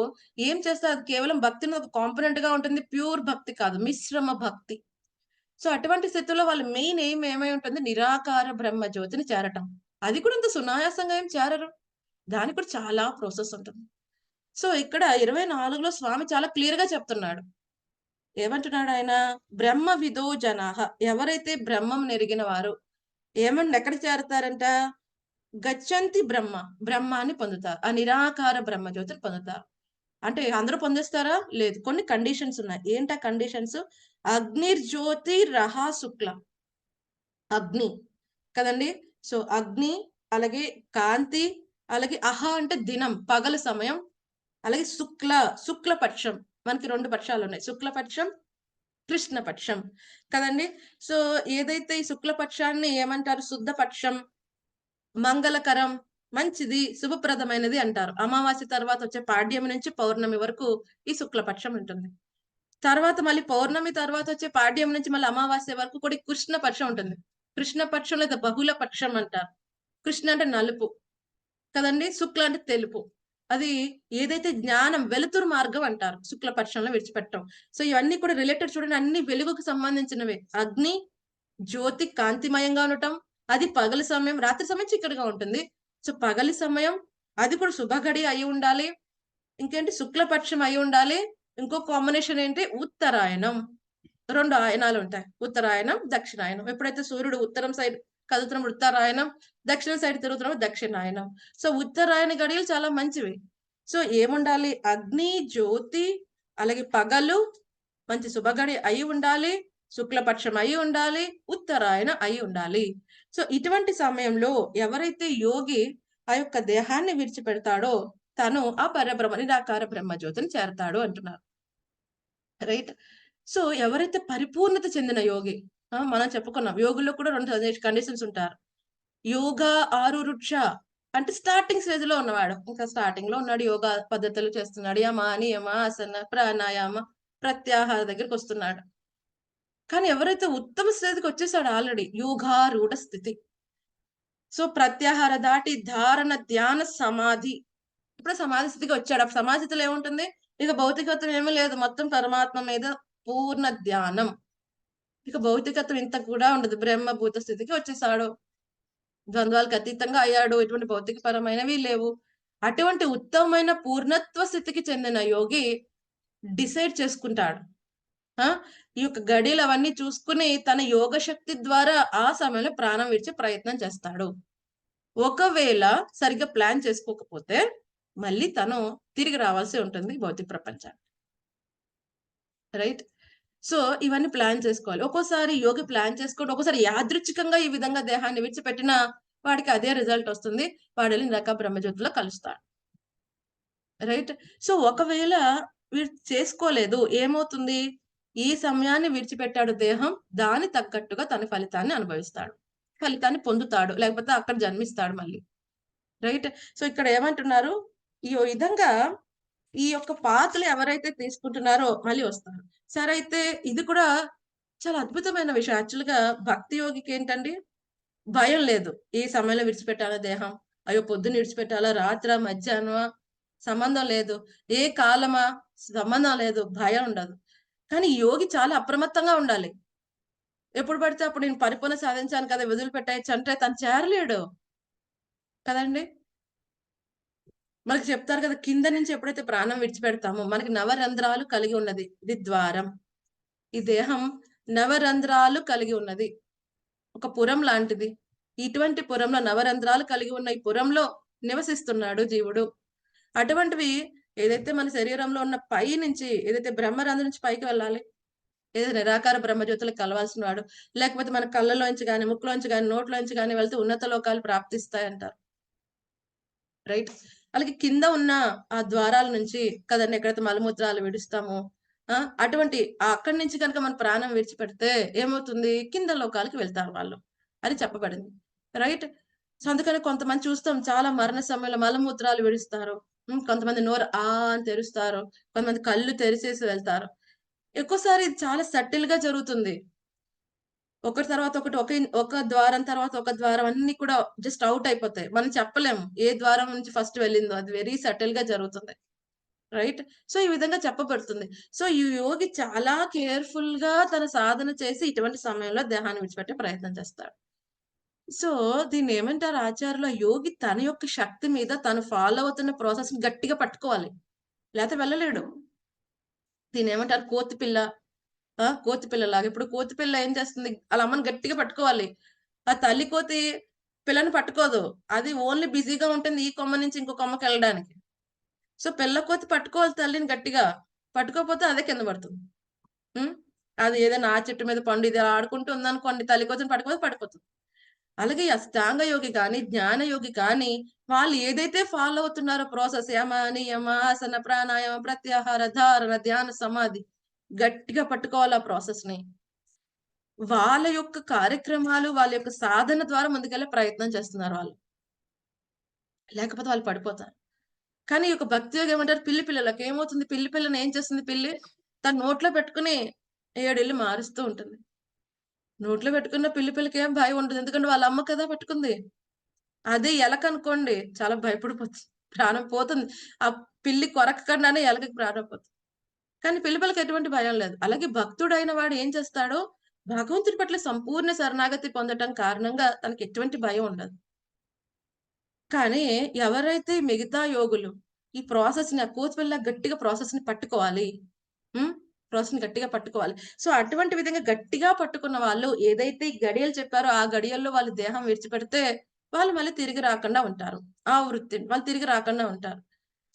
ఏం చేస్తారు, అది కేవలం భక్తిని ఒక కాంపోనెంట్ గా ఉంటుంది, ప్యూర్ భక్తి కాదు, మిశ్రమ భక్తి. సో అటువంటి స్థితిలో వాళ్ళ మెయిన్ ఏమై ఉంటుంది, నిరాకార బ్రహ్మ జ్యోతిని చేరటం. అది కూడా అంత సునాయాసంగా ఏం చేరరు, దానికి కూడా చాలా ప్రాసెస్ ఉంటుంది. సో ఇక్కడ 24లో స్వామి చాలా క్లియర్ గా చెప్తున్నాడు, ఏమంటున్నాడు ఆయన? బ్రహ్మ విదో జనాహ, ఎవరైతే బ్రహ్మం నెరిగిన వారు ఏమన్నా ఎక్కడ చేరతారంట? గచ్చంతి బ్రహ్మ, బ్రహ్మాన్ని పొందుతారు, ఆ నిరాకార బ్రహ్మ జ్యోతిని పొందుతారు. అంటే అందరూ పొందేస్తారా? లేదు, కొన్ని కండిషన్స్ ఉన్నాయి. ఏంటా కండిషన్స్? అగ్నిర్జ్యోతి రహా శుక్ల, అగ్ని కదండి. సో అగ్ని, అలాగే కాంతి, అలాగే అహ అంటే దినం, పగల సమయం, అలాగే శుక్లపక్షం. మనకి 2 పక్షాలు ఉన్నాయి, శుక్లపక్షం, కృష్ణపక్షం కదండి. సో ఏదైతే ఈ శుక్లపక్షాన్ని ఏమంటారు? శుద్ధపక్షం, మంగళకరం, మంచిది, శుభప్రదమైనది అంటారు. అమావాస్య తర్వాత వచ్చే పాడ్యమి నుంచి పౌర్ణమి వరకు ఈ శుక్లపక్షం ఉంటుంది. తర్వాత మళ్ళీ పౌర్ణమి తర్వాత వచ్చే పాడ్యం నుంచి మళ్ళీ అమావాస్య వరకు కూడా కృష్ణపక్షం ఉంటుంది. కృష్ణపక్షం లేదా బహుళ పక్షం అంటారు. కృష్ణ అంటే నలుపు కదండి, శుక్ల అంటే తెలుపు. అది ఏదైతే జ్ఞానం, వెలుతురు మార్గం అంటారు శుక్లపక్షంలో విడిచిపెట్టడం. సో ఇవన్నీ కూడా రిలేటెడ్ చూడండి, అన్ని వెలుగుకు సంబంధించినవే. అగ్ని, జ్యోతి కాంతిమయంగా ఉండటం, అది పగలి సమయం, రాత్రి సమయం చీకటిగా ఉంటుంది. సో పగలి సమయం అది కూడా శుభగడి అయి ఉండాలి. ఇంకేంటి? శుక్లపక్షం అయి ఉండాలి. ఇంకో కాంబినేషన్ ఏంటి? ఉత్తరాయణం. 2 ఆయనాలు ఉంటాయి, ఉత్తరాయణం, దక్షిణాయనం. ఎప్పుడైతే సూర్యుడు ఉత్తరం సైడ్ కదులుతున్నప్పుడు ఉత్తరాయణం, దక్షిణ సైడ్ తిరుగుతున్నప్పుడు దక్షిణాయనం. సో ఉత్తరాయణ గడియలు చాలా మంచివి. సో ఏముండాలి? అగ్ని, జ్యోతి, అలాగే పగలు మంచి శుభగడి అయి ఉండాలి, శుక్లపక్షం అయి ఉండాలి, ఉత్తరాయణ అయి ఉండాలి. సో ఇటువంటి సమయంలో ఎవరైతే యోగి ఆ యొక్క దేహాన్ని విడిచిపెడతాడో తను ఆ పరబ్రహ్మ, నిరాకార బ్రహ్మజ్యోతిని చేరతాడు అంటున్నారు. రైట్. సో ఎవరైతే పరిపూర్ణత చెందిన యోగి, మనం చెప్పుకున్నాం యోగుల్లో కూడా 2 కండిషన్స్ ఉంటారు. యోగా ఆరురుక్ష అంటే స్టార్టింగ్ స్టేజ్ లో ఉన్నవాడు, ఇంకా స్టార్టింగ్ లో ఉన్నాడు, యోగా పద్ధతులు చేస్తున్నాడు, యమ నియమ ఆసన ప్రాణాయామ ప్రత్యాహార దగ్గరికి వస్తున్నాడు. కానీ ఎవరైతే ఉత్తమ స్థితికి వచ్చేసాడు ఆల్రెడీ, యోగారూఢ స్థితి. సో ప్రత్యాహార దాటి ధారణ, ధ్యాన, సమాధి, ఇప్పుడు సమాధి స్థితికి వచ్చాడు. ఆ సమాధి స్థితిలో ఏముంటుంది? ఇక భౌతికత్వం ఏమీ లేదు, మొత్తం పరమాత్మ మీద పూర్ణ ధ్యానం. ఇక భౌతికత్వం ఇంత కూడా ఉండదు, బ్రహ్మభూత స్థితికి వచ్చేసాడు, ద్వంద్వాలకు అతీతంగా అయ్యాడు, ఎటువంటి భౌతిక పరమైనవి లేవు. అటువంటి ఉత్తమమైన పూర్ణత్వ స్థితికి చెందిన యోగి డిసైడ్ చేసుకుంటాడు. ఈ యొక్క గడియలు అవన్నీ చూసుకుని తన యోగ శక్తి ద్వారా ఆ సమయంలో ప్రాణం విడిచే ప్రయత్నం చేస్తాడు. ఒకవేళ సరిగ్గా ప్లాన్ చేసుకోకపోతే మళ్ళీ తను తిరిగి రావాల్సి ఉంటుంది భౌతిక ప్రపంచానికి. రైట్. సో ఇవన్నీ ప్లాన్ చేసుకోవాలి. ఒక్కోసారి యోగి ప్లాన్ చేసుకోండి, ఒక్కోసారి యాదృచ్ఛికంగా ఈ విధంగా దేహాన్ని విడిచిపెట్టినా వాడికి అదే రిజల్ట్ వస్తుంది, వాడు వెళ్ళి నిరాకార బ్రహ్మజ్యోతిలో కలుస్తాడు. రైట్. సో ఒకవేళ వీడు చేసుకోలేదు, ఏమవుతుంది? ఈ సమయాన్ని విడిచిపెట్టాడు దేహం, దాని తగ్గట్టుగా తన ఫలితాన్ని అనుభవిస్తాడు, ఫలితాన్ని పొందుతాడు, లేకపోతే అక్కడ జన్మిస్తాడు మళ్ళీ. రైట్. సో ఇక్కడ ఏమంటున్నారు? ఈ విధంగా ఈ యొక్క పాత్రలు ఎవరైతే తీసుకుంటున్నారో మళ్ళీ వస్తారు. సరే, అయితే ఇది కూడా చాలా అద్భుతమైన విషయం. యాక్చువల్ గా భక్తి యోగికి ఏంటండి? భయం లేదు. ఈ సమయంలో విడిచిపెట్టాలా దేహం, అయ్యో పొద్దున్న విడిచిపెట్టాలా, రాత్ర మధ్యాహ్నమా, సంబంధం లేదు, ఏ కాలమా, సంబంధం లేదు, భయం ఉండదు. కానీ యోగి చాలా అప్రమత్తంగా ఉండాలి. ఎప్పుడు పడితే అప్పుడు నేను పరిపూర్ణ సాధించాను కదా, వదిలిపెట్టేయచ్చు అంటే తను చేరలేడు కదండి. మనకి చెప్తారు కదా, కింద నుంచి ఎప్పుడైతే ప్రాణం విడిచిపెడతామో మనకి నవరంధ్రాలు కలిగి ఉన్నది, ఇది ద్వారం. ఈ దేహం నవరంధ్రాలు కలిగి ఉన్నది, ఒక పురం లాంటిది. ఇటువంటి పురంలో నవరంధ్రాలు కలిగి ఉన్న ఈ పురంలో నివసిస్తున్నాడు జీవుడు. అటువంటివి ఏదైతే మన శరీరంలో ఉన్న పై నుంచి, ఏదైతే బ్రహ్మరంధ్రం నుంచి పైకి వెళ్ళాలి, ఏదైతే నిరాకార బ్రహ్మజ్యోతులకు కలవాల్సిన వాడు, లేకపోతే మన కళ్ళలోంచి కానీ, ముక్కులోంచి కానీ, నోట్లోంచి కానీ వెళ్తే ఉన్నత లోకాలు ప్రాప్తిస్తాయి అంటారు. రైట్. అలాగే కింద ఉన్న ఆ ద్వారాల నుంచి కదండి, ఎక్కడైతే మలమూత్రాలు విడుస్తామో అటువంటి అక్కడి నుంచి కనుక మన ప్రాణం విడిచిపెడితే ఏమవుతుంది? కింద లోకాలకి వెళ్తారు వాళ్ళు అని చెప్పబడింది. రైట్. సో అందుకని కొంతమంది చూస్తాం, చాలా మరణ సమయంలో మలమూత్రాలు విడుస్తారు, కొంతమంది నోరు అని తెరుస్తారు, కొంతమంది కళ్ళు తెరిచేసి వెళ్తారు. ఎక్కువసారి ఇది చాలా సటిల్ గా జరుగుతుంది, ఒకటి తర్వాత ఒకటి, ఒక ద్వారం తర్వాత ఒక ద్వారం అన్ని కూడా జస్ట్ అవుట్ అయిపోతాయి. మనం చెప్పలేము ఏ ద్వారం నుంచి ఫస్ట్ వెళ్ళిందో, అది వెరీ సటిల్ గా జరుగుతుంది. రైట్. సో ఈ విధంగా చెప్పబడుతుంది. సో ఈ యోగి చాలా కేర్ఫుల్ గా తన సాధన చేసి ఇటువంటి సమయంలో దేహాన్ని విడిచిపెట్టే ప్రయత్నం చేస్తాడు. సో దీన్ని ఏమంటారు ఆచార్యులు? యోగి తన యొక్క శక్తి మీద తను ఫాలో అవుతున్న ప్రాసెస్ ని గట్టిగా పట్టుకోవాలి, లేకపోతే వెళ్ళలేడు. దీన్ని ఏమంటారు? కోతి పిల్ల కోతి పిల్లలాగా. ఇప్పుడు కోతి పిల్ల ఏం చేస్తుంది? ఆళ్ళ అమ్మని గట్టిగా పట్టుకోవాలి. ఆ తల్లి కోతి పిల్లని పట్టుకోదు. అది ఓన్లీ బిజీగా ఉంటుంది ఈ కొమ్మ నుంచి ఇంకో కొమ్మకెళ్ళడానికి. సో, పిల్ల కోతి పట్టుకోవాలి తల్లిని గట్టిగా. పట్టుకోకపోతే అదే కింద పడుతుంది. హ్మ్. అది ఏదైనా ఆ చెట్టు మీద పండు ఇది ఆడుకుంటూ ఉందనుకోండి, తల్లి కోతిని పట్టుకోకపోతే పడిపోతుంది. అలాగే ఈ అష్టాంగ యోగి కానీ, జ్ఞాన యోగి కానీ వాళ్ళు ఏదైతే ఫాలో అవుతున్నారో ప్రాసెస్ యమ, నియమ, ఆసన, ప్రాణాయామ, ప్రత్యాహార, ధారణ, ధ్యాన, సమాధి గట్టిగా పట్టుకోవాలి ఆ ప్రాసెస్‌ని. వాళ్ళ యొక్క కార్యక్రమాలు, వాళ్ళ యొక్క సాధన ద్వారా ముందుకెళ్ళే ప్రయత్నం చేస్తున్నారు వాళ్ళు. లేకపోతే వాళ్ళు పడిపోతారు. కానీ ఈ యొక్క భక్తి యోగి ఏమంటారు? పిల్లి పిల్లలకి ఏమవుతుంది? పిల్లి పిల్లని ఏం చేస్తుంది పిల్లి? తన నోట్లో పెట్టుకొని 7 ఇళ్ళు మారుస్తూ ఉంటుంది. నోట్లో పెట్టుకున్న పిల్లకి ఏం భయం ఉండదు. ఎందుకంటే వాళ్ళ అమ్మ కదా పెట్టుకుంది. అదే ఎలకనుకోండి చాలా భయపడిపోతుంది. ప్రాణం పోతుంది. ఆ పిల్లి కొరకకుండానే ఎలకకి ప్రాణం పోతుంది. కానీ పిల్లకి ఎటువంటి భయం లేదు. అలాగే భక్తుడైన వాడు ఏం చేస్తాడో భగవంతుడి పట్ల సంపూర్ణ శరణాగతి పొందటం కారణంగా తనకి ఎటువంటి భయం ఉండదు. కానీ ఎవరైతే మిగతా యోగులు ఈ ప్రాసెస్‌ని ఆ కోతిపిల్ల గట్టిగా ప్రాసెస్‌ని పట్టుకోవాలి. హ్మ్. ప్రాసెస్‌ని గట్టిగా పట్టుకోవాలి. సో, అటువంటి విధంగా గట్టిగా పట్టుకున్న వాళ్ళు ఏదైతే ఈ గడియలు చెప్పారో ఆ గడియల్లో వాళ్ళు దేహం విడిచిపెడితే వాళ్ళు మళ్ళీ తిరిగి రాకుండా ఉంటారు. ఆ వృత్తిని వాళ్ళు తిరిగి రాకుండా ఉంటారు.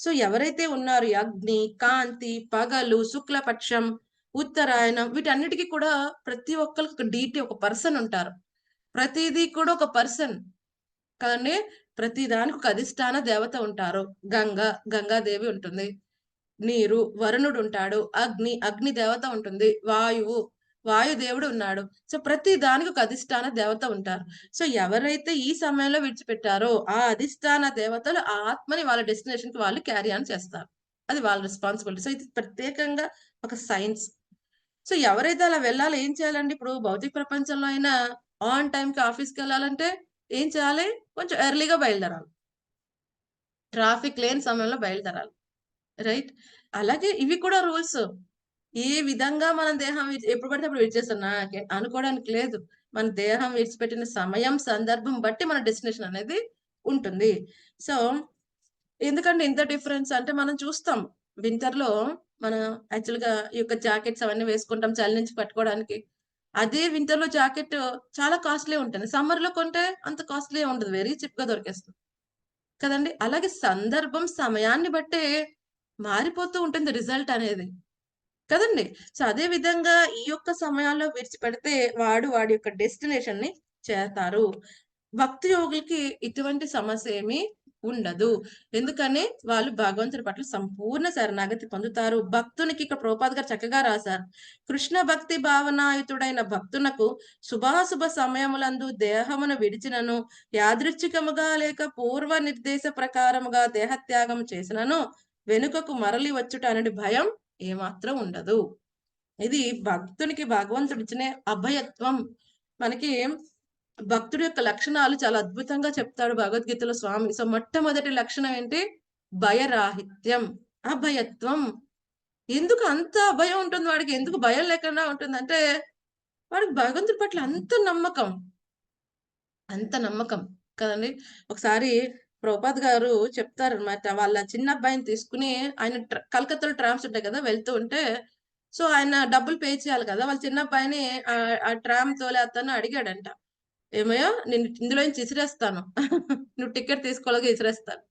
సో, ఎవరైతే ఉన్నారో ఈ అగ్ని, కాంతి, పగలు, శుక్లపక్షం, ఉత్తరాయణం వీటన్నిటికి కూడా ప్రతి ఒక్కళ్ళకి ఒక డీటీ ఒక పర్సన్ ఉంటారు. ప్రతీదీ కూడా ఒక పర్సన్ కదండీ! ప్రతి దానికి ఒక అధిష్టాన దేవత ఉంటారు. గంగాదేవి ఉంటుంది. నీరు, వరుణుడుంటాడు. అగ్ని దేవత ఉంటుంది. వాయుదేవుడు ఉన్నాడు. సో, ప్రతి దానికి ఒక అధిష్టాన దేవత ఉంటారు. సో, ఎవరైతే ఈ సమయంలో విడిచిపెట్టారో, ఆ అధిష్టాన దేవతలు ఆ ఆత్మని వాళ్ళ డెస్టినేషన్‌కి వాళ్ళు క్యారీ ఆన్ చేస్తారు. అది వాళ్ళ రెస్పాన్సిబిలిటీ. సో, ఇది ప్రత్యేకంగా ఒక సైన్స్. సో, ఎవరైతే అలా వెళ్ళాలో ఏం చేయాలండి? ఇప్పుడు భౌతిక ప్రపంచంలో అయినా ఆన్ టైమ్‌కి ఆఫీస్‌కెళ్ళాలంటే ఏం చేయాలి? కొంచెం ఎర్లీగా బయలుదేరాలి. ట్రాఫిక్ లేని సమయంలో బయలుదేరాలి. రైట్? అలాగే ఇవి కూడా రూల్స్. ఏ విధంగా మనం దేహం ఎప్పుడు పడితే అప్పుడు విడిచేస్తాం నాకే అనుకోవడానికి లేదు. మన దేహం విడిచిపెట్టిన సమయం, సందర్భం బట్టి మన డెస్టినేషన్ అనేది ఉంటుంది. సో, ఎందుకంటే ఇంత డిఫరెన్స్ అంటే మనం చూస్తాం. వింటర్‌లో మనం యాక్చువల్‌గా ఈ యొక్క జాకెట్స్ అవన్నీ వేసుకుంటాం చలి నుంచి పట్టుకోవడానికి. అదే వింటర్‌లో జాకెట్ చాలా కాస్ట్‌లీ ఉంటుంది. సమ్మర్‌లో కొంటే అంత కాస్ట్‌లీ ఉండదు. వెరీ చీప్‌గా దొరికేస్తుంది. కదండీ! అలాగే సందర్భం, సమయాన్ని బట్టే మారిపోతూ ఉంటుంది రిజల్ట్ అనేది. కదండీ! సో, అదే విధంగా ఈ యొక్క సమయాల్లో విడిచిపెడితే వాడి యొక్క డెస్టినేషన్‌ని చేరతారు. భక్తి యోగులకి ఇటువంటి సమస్య ఏమీ ఉండదు. ఎందుకని వాళ్ళు భగవంతుడి పట్ల సంపూర్ణ శరణాగతి పొందుతారు. భక్తునికి ఇక్కడ ప్రభుపాద గారు చక్కగా రాశారు. కృష్ణ భక్తి భావనాయుతుడైన భక్తునకు శుభాశుభ సమయములందు దేహమును విడిచినను యాదృచ్ఛికముగా లేక పూర్వ నిర్దేశ ప్రకారముగా దేహత్యాగం చేసినను వెనుకకు మరలి వచ్చుట అనేది భయం ఏమాత్రం ఉండదు. ఇది భక్తునికి భగవంతుడిచ్చిన అభయత్వం. మనకి భక్తుడి యొక్క లక్షణాలు చాలా అద్భుతంగా చెప్తాడు భగవద్గీతలో స్వామి. సో, మొట్టమొదటి లక్షణం ఏంటి? భయరాహిత్యం, అభయత్వం. ఎందుకు అంత అభయం ఉంటుంది వాడికి? ఎందుకు భయం లేకుండా ఉంటుందంటే, వాడికి భగవంతుడి పట్ల అంత నమ్మకం కదండీ! ఒకసారి ప్రభుపాద్ గారు చెప్తారనమాట. వాళ్ళ చిన్న అబ్బాయిని తీసుకొని ఆయన కలకత్తాలో ట్రామ్స్ ఉంటాయి కదా! వెళ్తూ ఉంటే, సో, ఆయన డబ్బులు పే చేయాలి కదా! వాళ్ళ చిన్న అబ్బాయిని ఆ ట్రామ్ తోలే అతను అడిగాడంట. "ఏమయ్య నిన్ను ఇందులో నుంచి ఇసిరేస్తాను. నువ్వు టికెట్ తీసుకోలేగా ఇసిరేస్తాను."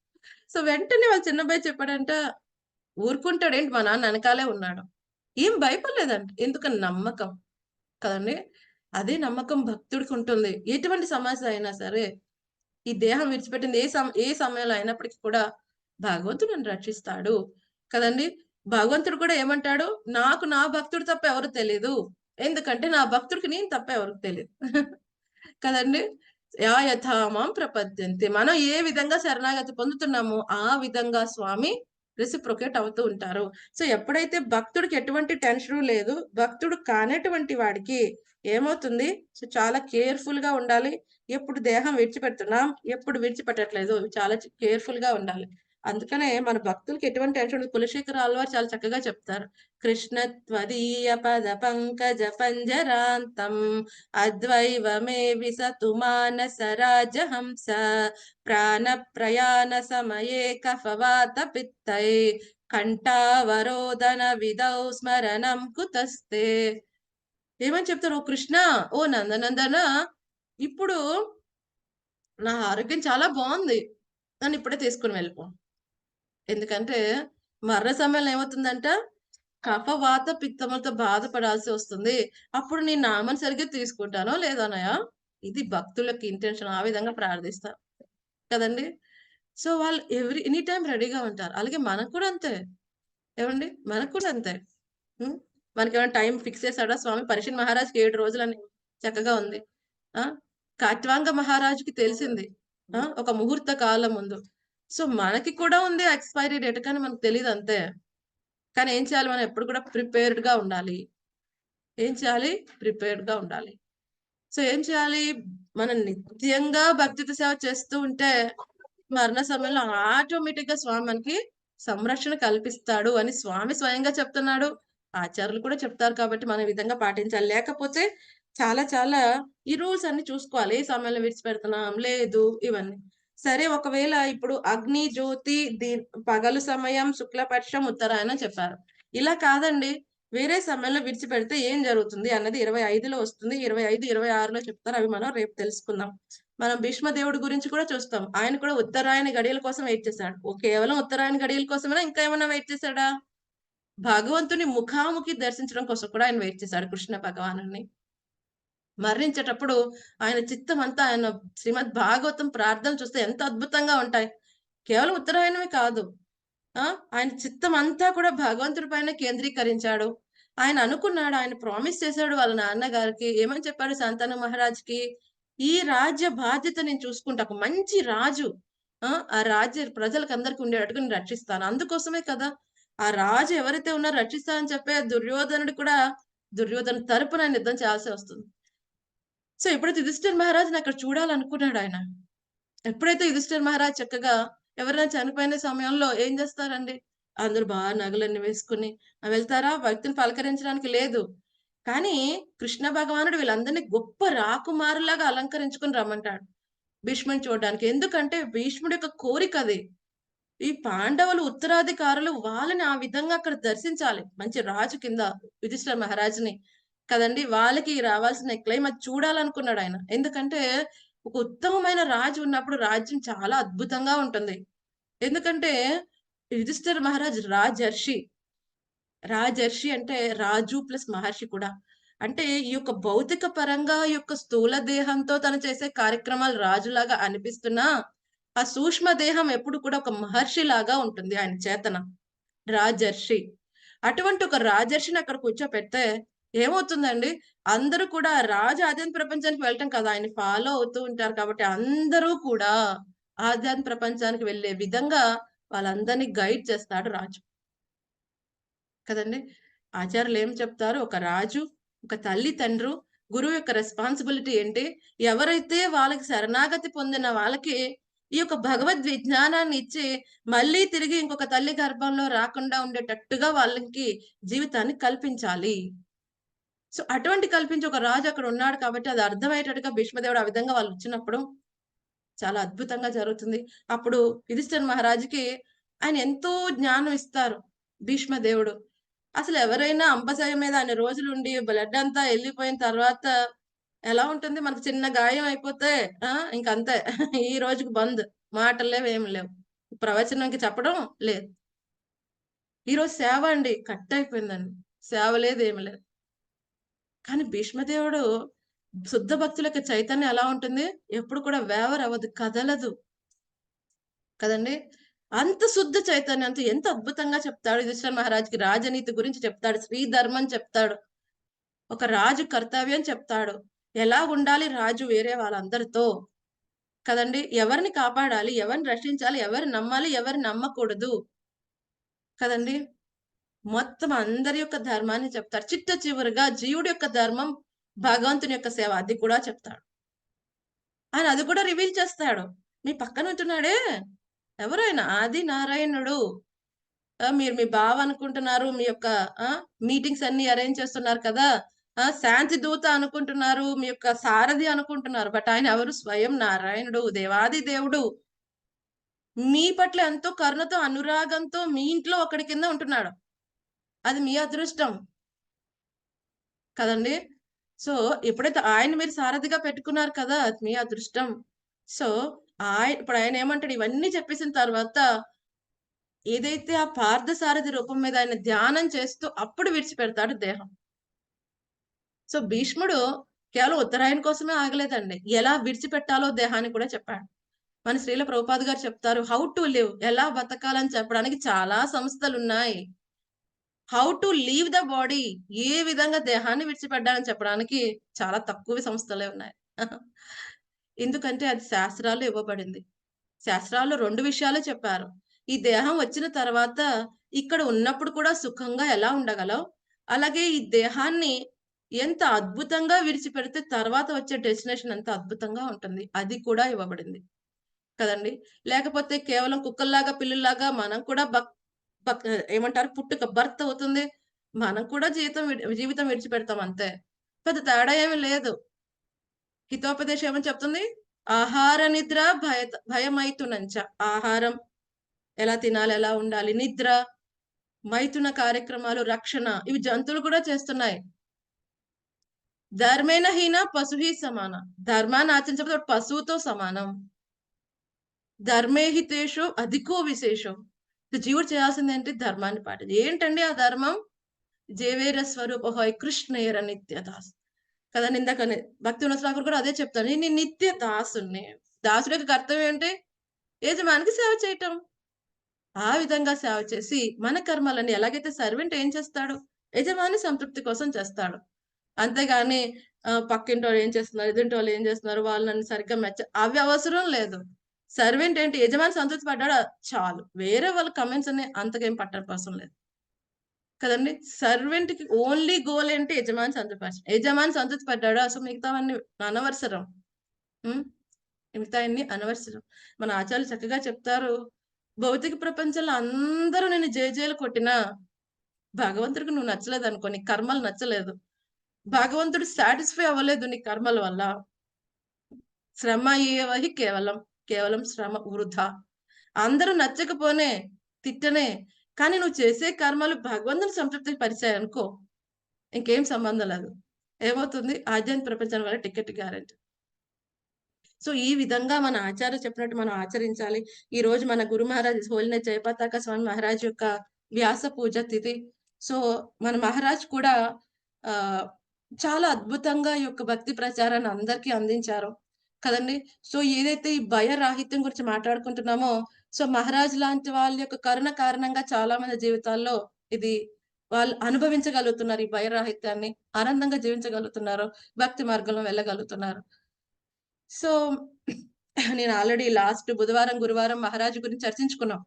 సో, వెంటనే వాళ్ళ చిన్న అబ్బాయి చెప్పాడంట, ఊరుకుంటాడేంటి మా నాన్న ఎనకాలే ఉన్నాడు. ఏం భయపడలేదంట. ఎందుకని నమ్మకం కదండీ! అదే నమ్మకం భక్తుడికి ఉంటుంది. ఎటువంటి సమస్య అయినా సరే ఈ దేహం విడిచిపెట్టింది ఏ సమయంలో అయినప్పటికీ కూడా భగవంతుడు నన్ను రక్షిస్తాడు. కదండీ! భగవంతుడు కూడా ఏమంటాడు? నాకు నా భక్తుడు తప్ప ఎవరు తెలీదు. ఎందుకంటే నా భక్తుడికి నేను తప్ప ఎవరికి తెలీదు. కదండీ! యథా మాం ప్రపద్యంతే. మనం ఏ విధంగా శరణాగతి పొందుతున్నామో ఆ విధంగా స్వామి రెసిప్రొకేట్ అవుతూ ఉంటారు. సో, ఎప్పుడైతే భక్తుడికి ఎటువంటి టెన్షను లేదు, భక్తుడు కానటువంటి వాడికి ఏమవుతుంది? సో, చాలా కేర్‌ఫుల్‌గా ఉండాలి. ఎప్పుడు దేహం విడిచిపెడుతున్నాం, ఎప్పుడు విడిచిపెట్టట్లేదు చాలా కేర్‌ఫుల్‌గా ఉండాలి. అందుకనే మన భక్తులకి ఎటువంటి టెన్షన్ ఉండదు. కులశేఖర ఆళ్వార్ చాలా చక్కగా చెప్తారు. కృష్ణ త్వదీయ పద పంకజ పంజరాంతం అద్వైవమే విసతు మానస రాజహంస ప్రాణ ప్రయాణ సమయే కఫవాత పిత్తై కంఠావరోదన విదౌ స్మరణం కుతస్తే. ఏమని చెప్తారు, ఓ కృష్ణ, ఓ నందనందన, ఇప్పుడు నా ఆరోగ్యం చాలా బాగుంది, నన్ను ఇప్పుడే తీసుకుని వెళ్ళిపో. ఎందుకంటే మరణ సమయంలో ఏమవుతుందంట, కఫ వాత పిత్తములతో బాధపడాల్సి వస్తుంది. అప్పుడు నీ నామం సరిగ్గా తీసుకుంటానో లేదనయ్య. ఇది భక్తులకి ఇంటెన్షన్, ఆ విధంగా ప్రార్థిస్తారు కదండి. సో వాళ్ళు ఎనీ టైం రెడీగా ఉంటారు. అలాగే మనకు కూడా అంతే ఏమండి, మనకు కూడా అంతే. మనకేమైనా టైం ఫిక్స్ చేశాడా స్వామి? పరీక్షణ్ మహారాజ్కి 7 రోజులని చక్కగా ఉంది. కాట్వాంగ మహారాజుకి తెలిసింది ఒక ముహూర్త కాలం ముందు. సో మనకి కూడా ఉంది ఎక్స్పైరీ డేట్, కానీ మనకు తెలియదు అంతే. కానీ ఏం చేయాలి, మనం ఎప్పుడు కూడా ప్రిపేర్డ్ గా ఉండాలి. ఏం చేయాలి, ప్రిపేర్డ్ గా ఉండాలి. సో ఏం చేయాలి, మనం నిత్యంగా భక్తితో సేవ చేస్తూ ఉంటే మరణ సమయంలో ఆటోమేటిక్ గా స్వామి మనకి సంరక్షణ కల్పిస్తాడు అని స్వామి స్వయంగా చెప్తున్నాడు. ఆచార్యులు కూడా చెప్తారు కాబట్టి మనం ఈ విధంగా పాటించాలి. లేకపోతే చాలా చాలా ఈ రూల్స్ అన్ని చూసుకోవాలి. ఏ సమయంలో విడిచిపెడుతున్నాం లేదు ఇవన్నీ. సరే, ఒకవేళ ఇప్పుడు అగ్ని జ్యోతి పగలు సమయం శుక్లపక్షం ఉత్తరాయణ చెప్పారు. ఇలా కాదండి, వేరే సమయంలో విడిచిపెడితే ఏం జరుగుతుంది అన్నది 25లో వస్తుంది. 25, 26లో చెప్తారు. అవి మనం రేపు తెలుసుకుందాం. మనం భీష్మదేవుడి గురించి కూడా చూస్తాం. ఆయన కూడా ఉత్తరాయణ గడియల కోసం వెయిట్ చేశాడు. కేవలం ఉత్తరాయణ గడియల కోసమైనా ఇంకా ఏమైనా వెయిట్ చేశాడా? భగవంతుని ముఖాముఖి దర్శించడం కోసం కూడా ఆయన వెయిట్ చేశాడు. కృష్ణ భగవానుని మరణించేటప్పుడు ఆయన చిత్తం అంతా, ఆయన శ్రీమద్ భాగవతం ప్రార్థనలు చూస్తే ఎంత అద్భుతంగా ఉంటాయి. కేవలం ఉత్తరాయణమే కాదు, ఆయన చిత్తం అంతా కూడా భగవంతుడి పైన కేంద్రీకరించాడు. ఆయన అనుకున్నాడు, ఆయన ప్రామిస్ చేశాడు వాళ్ళ నాన్నగారికి. ఏమని చెప్పాడు శాంతను మహారాజ్కి, ఈ రాజ్య బాధ్యత నేను చూసుకుంటా, ఒక మంచి రాజు, ఆ రాజ్య ప్రజలకు అందరికి ఉండేటట్టుగా నేను రక్షిస్తాను. అందుకోసమే కదా ఆ రాజు ఎవరైతే ఉన్నారో రక్షిస్తానని చెప్పే దుర్యోధనుడు కూడా దుర్యోధను తరపున ఆయన యుద్ధం చేయాల్సి వస్తుంది. సో ఎప్పుడైతే యుధిష్ఠిర్ మహారాజుని అక్కడ చూడాలనుకున్నాడు ఆయన, ఎప్పుడైతే యుధిష్ఠిర్ మహారాజ్ చక్కగా ఎవరైనా చనిపోయిన సమయంలో ఏం చేస్తారండి, అందరూ బాగా నగలన్నీ వేసుకుని వెళ్తారా, భక్తిని పలకరించడానికి లేదు. కానీ కృష్ణ భగవానుడు వీళ్ళందరినీ గొప్ప రాకుమారులాగా అలంకరించుకుని రమ్మంటాడు భీష్ముని చూడడానికి. ఎందుకంటే భీష్ముడి యొక్క కోరిక అది. ఈ పాండవులు ఉత్తరాధికారులు, వాళ్ళని ఆ విధంగా అక్కడ దర్శించాలి, మంచి రాజు కింద యుధిష్ఠిర మహారాజుని కదండి. వాళ్ళకి రావాల్సిన క్లైమ్ అది చూడాలనుకున్నాడు ఆయన. ఎందుకంటే ఒక ఉత్తమమైన రాజు ఉన్నప్పుడు రాజ్యం చాలా అద్భుతంగా ఉంటుంది. ఎందుకంటే యుధిష్ఠిర మహారాజ్ రాజర్షి. రాజర్షి అంటే రాజు ప్లస్ మహర్షి కూడా. అంటే ఈ యొక్క భౌతిక పరంగా ఈ యొక్క స్థూల దేహంతో తను చేసే కార్యక్రమాలు రాజులాగా అనిపిస్తున్నా, ఆ సూక్ష్మ దేహం ఎప్పుడు కూడా ఒక మహర్షి లాగా ఉంటుంది ఆయన చేతన. రాజర్షి. అటువంటి ఒక రాజర్షిని అక్కడ కూర్చోపెడితే ఏమవుతుందండి, అందరూ కూడా రాజు ఆధ్యాత్మిక ప్రపంచానికి వెళ్ళటం కదా, ఆయన ఫాలో అవుతూ ఉంటారు. కాబట్టి అందరూ కూడా ఆధ్యాత్మిక ప్రపంచానికి వెళ్ళే విధంగా వాళ్ళందరినీ గైడ్ చేస్తాడు రాజు కదండి. ఆచార్యులు ఏం చెప్తారు, ఒక రాజు, ఒక తల్లి తండ్రు, గురువు యొక్క రెస్పాన్సిబిలిటీ ఏంటి, ఎవరైతే వాళ్ళకి శరణాగతి పొందిన వాళ్ళకి ఈ యొక్క భగవద్ విజ్ఞానాన్ని ఇచ్చి మళ్ళీ తిరిగి ఇంకొక తల్లి గర్భంలో రాకుండా ఉండేటట్టుగా వాళ్ళకి జీవితాన్ని కల్పించాలి. సో అటువంటి కల్పించి ఒక రాజు అక్కడ ఉన్నాడు కాబట్టి అది అర్థమయ్యేటట్టుగా భీష్మదేవుడు ఆ విధంగా వాళ్ళు వచ్చినప్పుడు చాలా అద్భుతంగా జరుగుతుంది. అప్పుడు యుధిష్ఠిర మహారాజుకి ఆయన ఎంతో జ్ఞానం ఇస్తారు భీష్మదేవుడు. అసలు ఎవరైనా అంపశయ్య మీద అన్ని రోజులు ఉండి బ్లడ్ అంతా వెళ్ళిపోయిన తర్వాత ఎలా ఉంటుంది, మనకు చిన్న గాయం అయిపోతే ఇంకంతే, ఈ రోజుకి బంద్, మాటలు లేవు, ఏమి లేవు, ప్రవచనంకి చెప్పడం లేదు. ఈరోజు సేవ అండి కట్ అయిపోయిందండి, సేవ లేదు, ఏమి లేదు. కానీ భీష్మదేవుడు శుద్ధ భక్తులకి చైతన్యం ఎలా ఉంటుంది, ఎప్పుడు కూడా వేవరవదు, కదలదు కదండి. అంత శుద్ధ చైతన్యంతో ఎంత అద్భుతంగా చెప్తాడు యుధిష్ఠిర మహారాజుకి. రాజనీతి గురించి చెప్తాడు, శ్రీ ధర్మం చెప్తాడు, ఒక రాజు కర్తవ్యం చెప్తాడు, ఎలా ఉండాలి రాజు వేరే వాళ్ళందరితో కదండి, ఎవరిని కాపాడాలి, ఎవరిని రక్షించాలి, ఎవరిని నమ్మాలి, ఎవరిని నమ్మకూడదు కదండి. మొత్తం అందరి యొక్క ధర్మాన్ని చెప్తాడు. చిట్ట చివరిగా జీవుడి యొక్క ధర్మం, భగవంతుని యొక్క సేవ, అది కూడా చెప్తాడు. ఆయన అది కూడా రివీల్ చేస్తాడు. మీ పక్కన ఉంటున్నాడే ఎవరైనా ఆది నారాయణుడు, మీరు మీ బావ అనుకుంటున్నారు, మీ యొక్క మీటింగ్స్ అన్ని అరేంజ్ చేస్తున్నారు కదా, శాంతి దూత అనుకుంటున్నారు, మీ యొక్క సారథి అనుకుంటున్నారు, బట్ ఆయన ఎవరు, స్వయం నారాయణుడు, దేవాది దేవుడు. మీ పట్ల ఎంతో కరుణతో అనురాగంతో మీ ఇంట్లో ఒకడి కింద ఉంటున్నాడు. అది మీ అదృష్టం కదండి. సో ఎప్పుడైతే ఆయన మీరు సారథిగా పెట్టుకున్నారు కదా, అది మీ అదృష్టం. సో ఇప్పుడు ఆయన ఏమంటాడు, ఇవన్నీ చెప్పేసిన తర్వాత ఏదైతే ఆ పార్థసారథి రూపం మీద ఆయన ధ్యానం చేస్తూ అప్పుడు విడిచిపెడతాడు దేహం. సో భీష్ముడు కేవలం ఉత్తరాయణ కోసమే ఆగలేదండి, ఎలా విడిచిపెట్టాలో దేహాన్ని కూడా చెప్పాడు. మన శ్రీల ప్రభుపాద్ గారు చెప్తారు, హౌ టు లివ్, ఎలా బతకాలని చెప్పడానికి చాలా సంస్థలు ఉన్నాయి. How to leave the body, ఏ విధంగా దేహాన్ని విడిచిపెట్టాలని చెప్పడానికి చాలా తక్కువ సంస్థలే ఉన్నాయి. ఎందుకంటే అది శాస్త్రాల్లో ఇవ్వబడింది. శాస్త్రాల్లో 2 విషయాలు చెప్పారు. ఈ దేహం వచ్చిన తర్వాత ఇక్కడ ఉన్నప్పుడు కూడా సుఖంగా ఎలా ఉండగలవు, అలాగే ఈ దేహాన్ని ఎంత అద్భుతంగా విడిచిపెడితే తర్వాత వచ్చే డెస్టినేషన్ ఎంత అద్భుతంగా ఉంటుంది, అది కూడా ఇవ్వబడింది కదండి. లేకపోతే కేవలం కుక్కల్లాగా పిల్లుల్లాగా మనం కూడా ఏమంటారు, పుట్టుక బర్త్ అవుతుంది, మనం కూడా జీవితం విడిచిపెడతాం అంతే. పెద్ద తేడా ఏమీ లేదు. హితోపదేశం ఏమని చెప్తుంది, ఆహార నిద్ర భయమైతునంచ. ఆహారం ఎలా తినాలి, ఎలా ఉండాలి, నిద్ర, మైథున కార్యక్రమాలు, రక్షణ, ఇవి జంతువులు కూడా చేస్తున్నాయి. ధర్మేణ హీన పశుహి సమాన, ధర్మాన్ని ఆచరించకపోతే పశువుతో సమానం. ధర్మేహితేషు అధికో విశేషం. జీవుడు చేయాల్సింది ఏంటి, ధర్మాన్ని పాటించి. ఏంటండి ఆ ధర్మం, జేవేర స్వరూప హోయ్ కృష్ణేర నిత్యదాస్ కదా. ఇందాక భక్తి ఉన్నతాకుడు కూడా అదే చెప్తాను, నేను నిత్య దాసుని. దాసుడి యొక్క కర్తవ్యం ఏంటి, యజమానికి సేవ చేయటం. ఆ విధంగా సేవ చేసి మన కర్మలని, ఎలాగైతే సర్వెంట్ ఏం చేస్తాడు, యజమాని సంతృప్తి కోసం చేస్తాడు. అంతేగాని పక్కింటి వాళ్ళు ఏం చేస్తున్నారు, ఎదుంటి వాళ్ళు ఏం చేస్తున్నారు, వాళ్ళు నన్ను సరిగ్గా అవి అవసరం లేదు. సర్వెంట్ ఏంటి, యజమాని సంతృప్తి పడ్డాడా చాలు, వేరే వాళ్ళ కమెంట్స్ అనే అంతకేం పట్టడం అవసరం లేదు కదండి. సర్వెంట్ కి ఓన్లీ గోల్ ఏంటి, యజమాని సంతృప్తి. యజమాని సంతృప్తి పడ్డాడా, సో మిగతావన్నీ అనవసరం. మిగతా అన్ని అనవసరం. మన ఆచార్యులు చక్కగా చెప్తారు, భౌతిక ప్రపంచంలో అందరూ నేను జయజయలు కొట్టినా భగవంతుడికి నువ్వు నచ్చలేదు అనుకో, నీ కర్మలు నచ్చలేదు, భగవంతుడు సాటిస్ఫై అవ్వలేదు నీ కర్మల వల్ల. శ్రమ ఏవహి కేవలం శ్రమ వృధా. అందరూ నచ్చకపోనే తిట్టనే, కానీ నువ్వు చేసే కర్మలు భగవంతుని సంతృప్తి పరిచాయి అనుకో, ఇంకేం సంబంధం లేదు. ఏమవుతుంది, ఆధ్యాత్మిక ప్రపంచం వల్ల టికెట్ గ్యారెంటీ. సో ఈ విధంగా మన ఆచార్య చెప్పినట్టు మనం ఆచరించాలి. ఈ రోజు మన గురు మహారాజ్ హోలిన జయపతాక స్వామి మహారాజ్ యొక్క వ్యాస పూజ తిథి. సో మన మహారాజ్ కూడా చాలా అద్భుతంగా ఈ యొక్క భక్తి ప్రచారాన్ని అందరికీ అందించారు కదండి. సో ఏదైతే ఈ భయ రాహిత్యం గురించి మాట్లాడుకుంటున్నామో, సో మహారాజ్ లాంటి వాళ్ళ యొక్క కరుణ కారణంగా చాలా మంది జీవితాల్లో ఇది వాళ్ళు అనుభవించగలుగుతున్నారు. ఈ భయ రాహిత్యాన్ని ఆనందంగా జీవించగలుగుతున్నారు, భక్తి మార్గంలో వెళ్ళగలుగుతున్నారు. సో నేను ఆల్రెడీ లాస్ట్ బుధవారం గురువారం మహారాజు గురించి చర్చించుకున్నాం.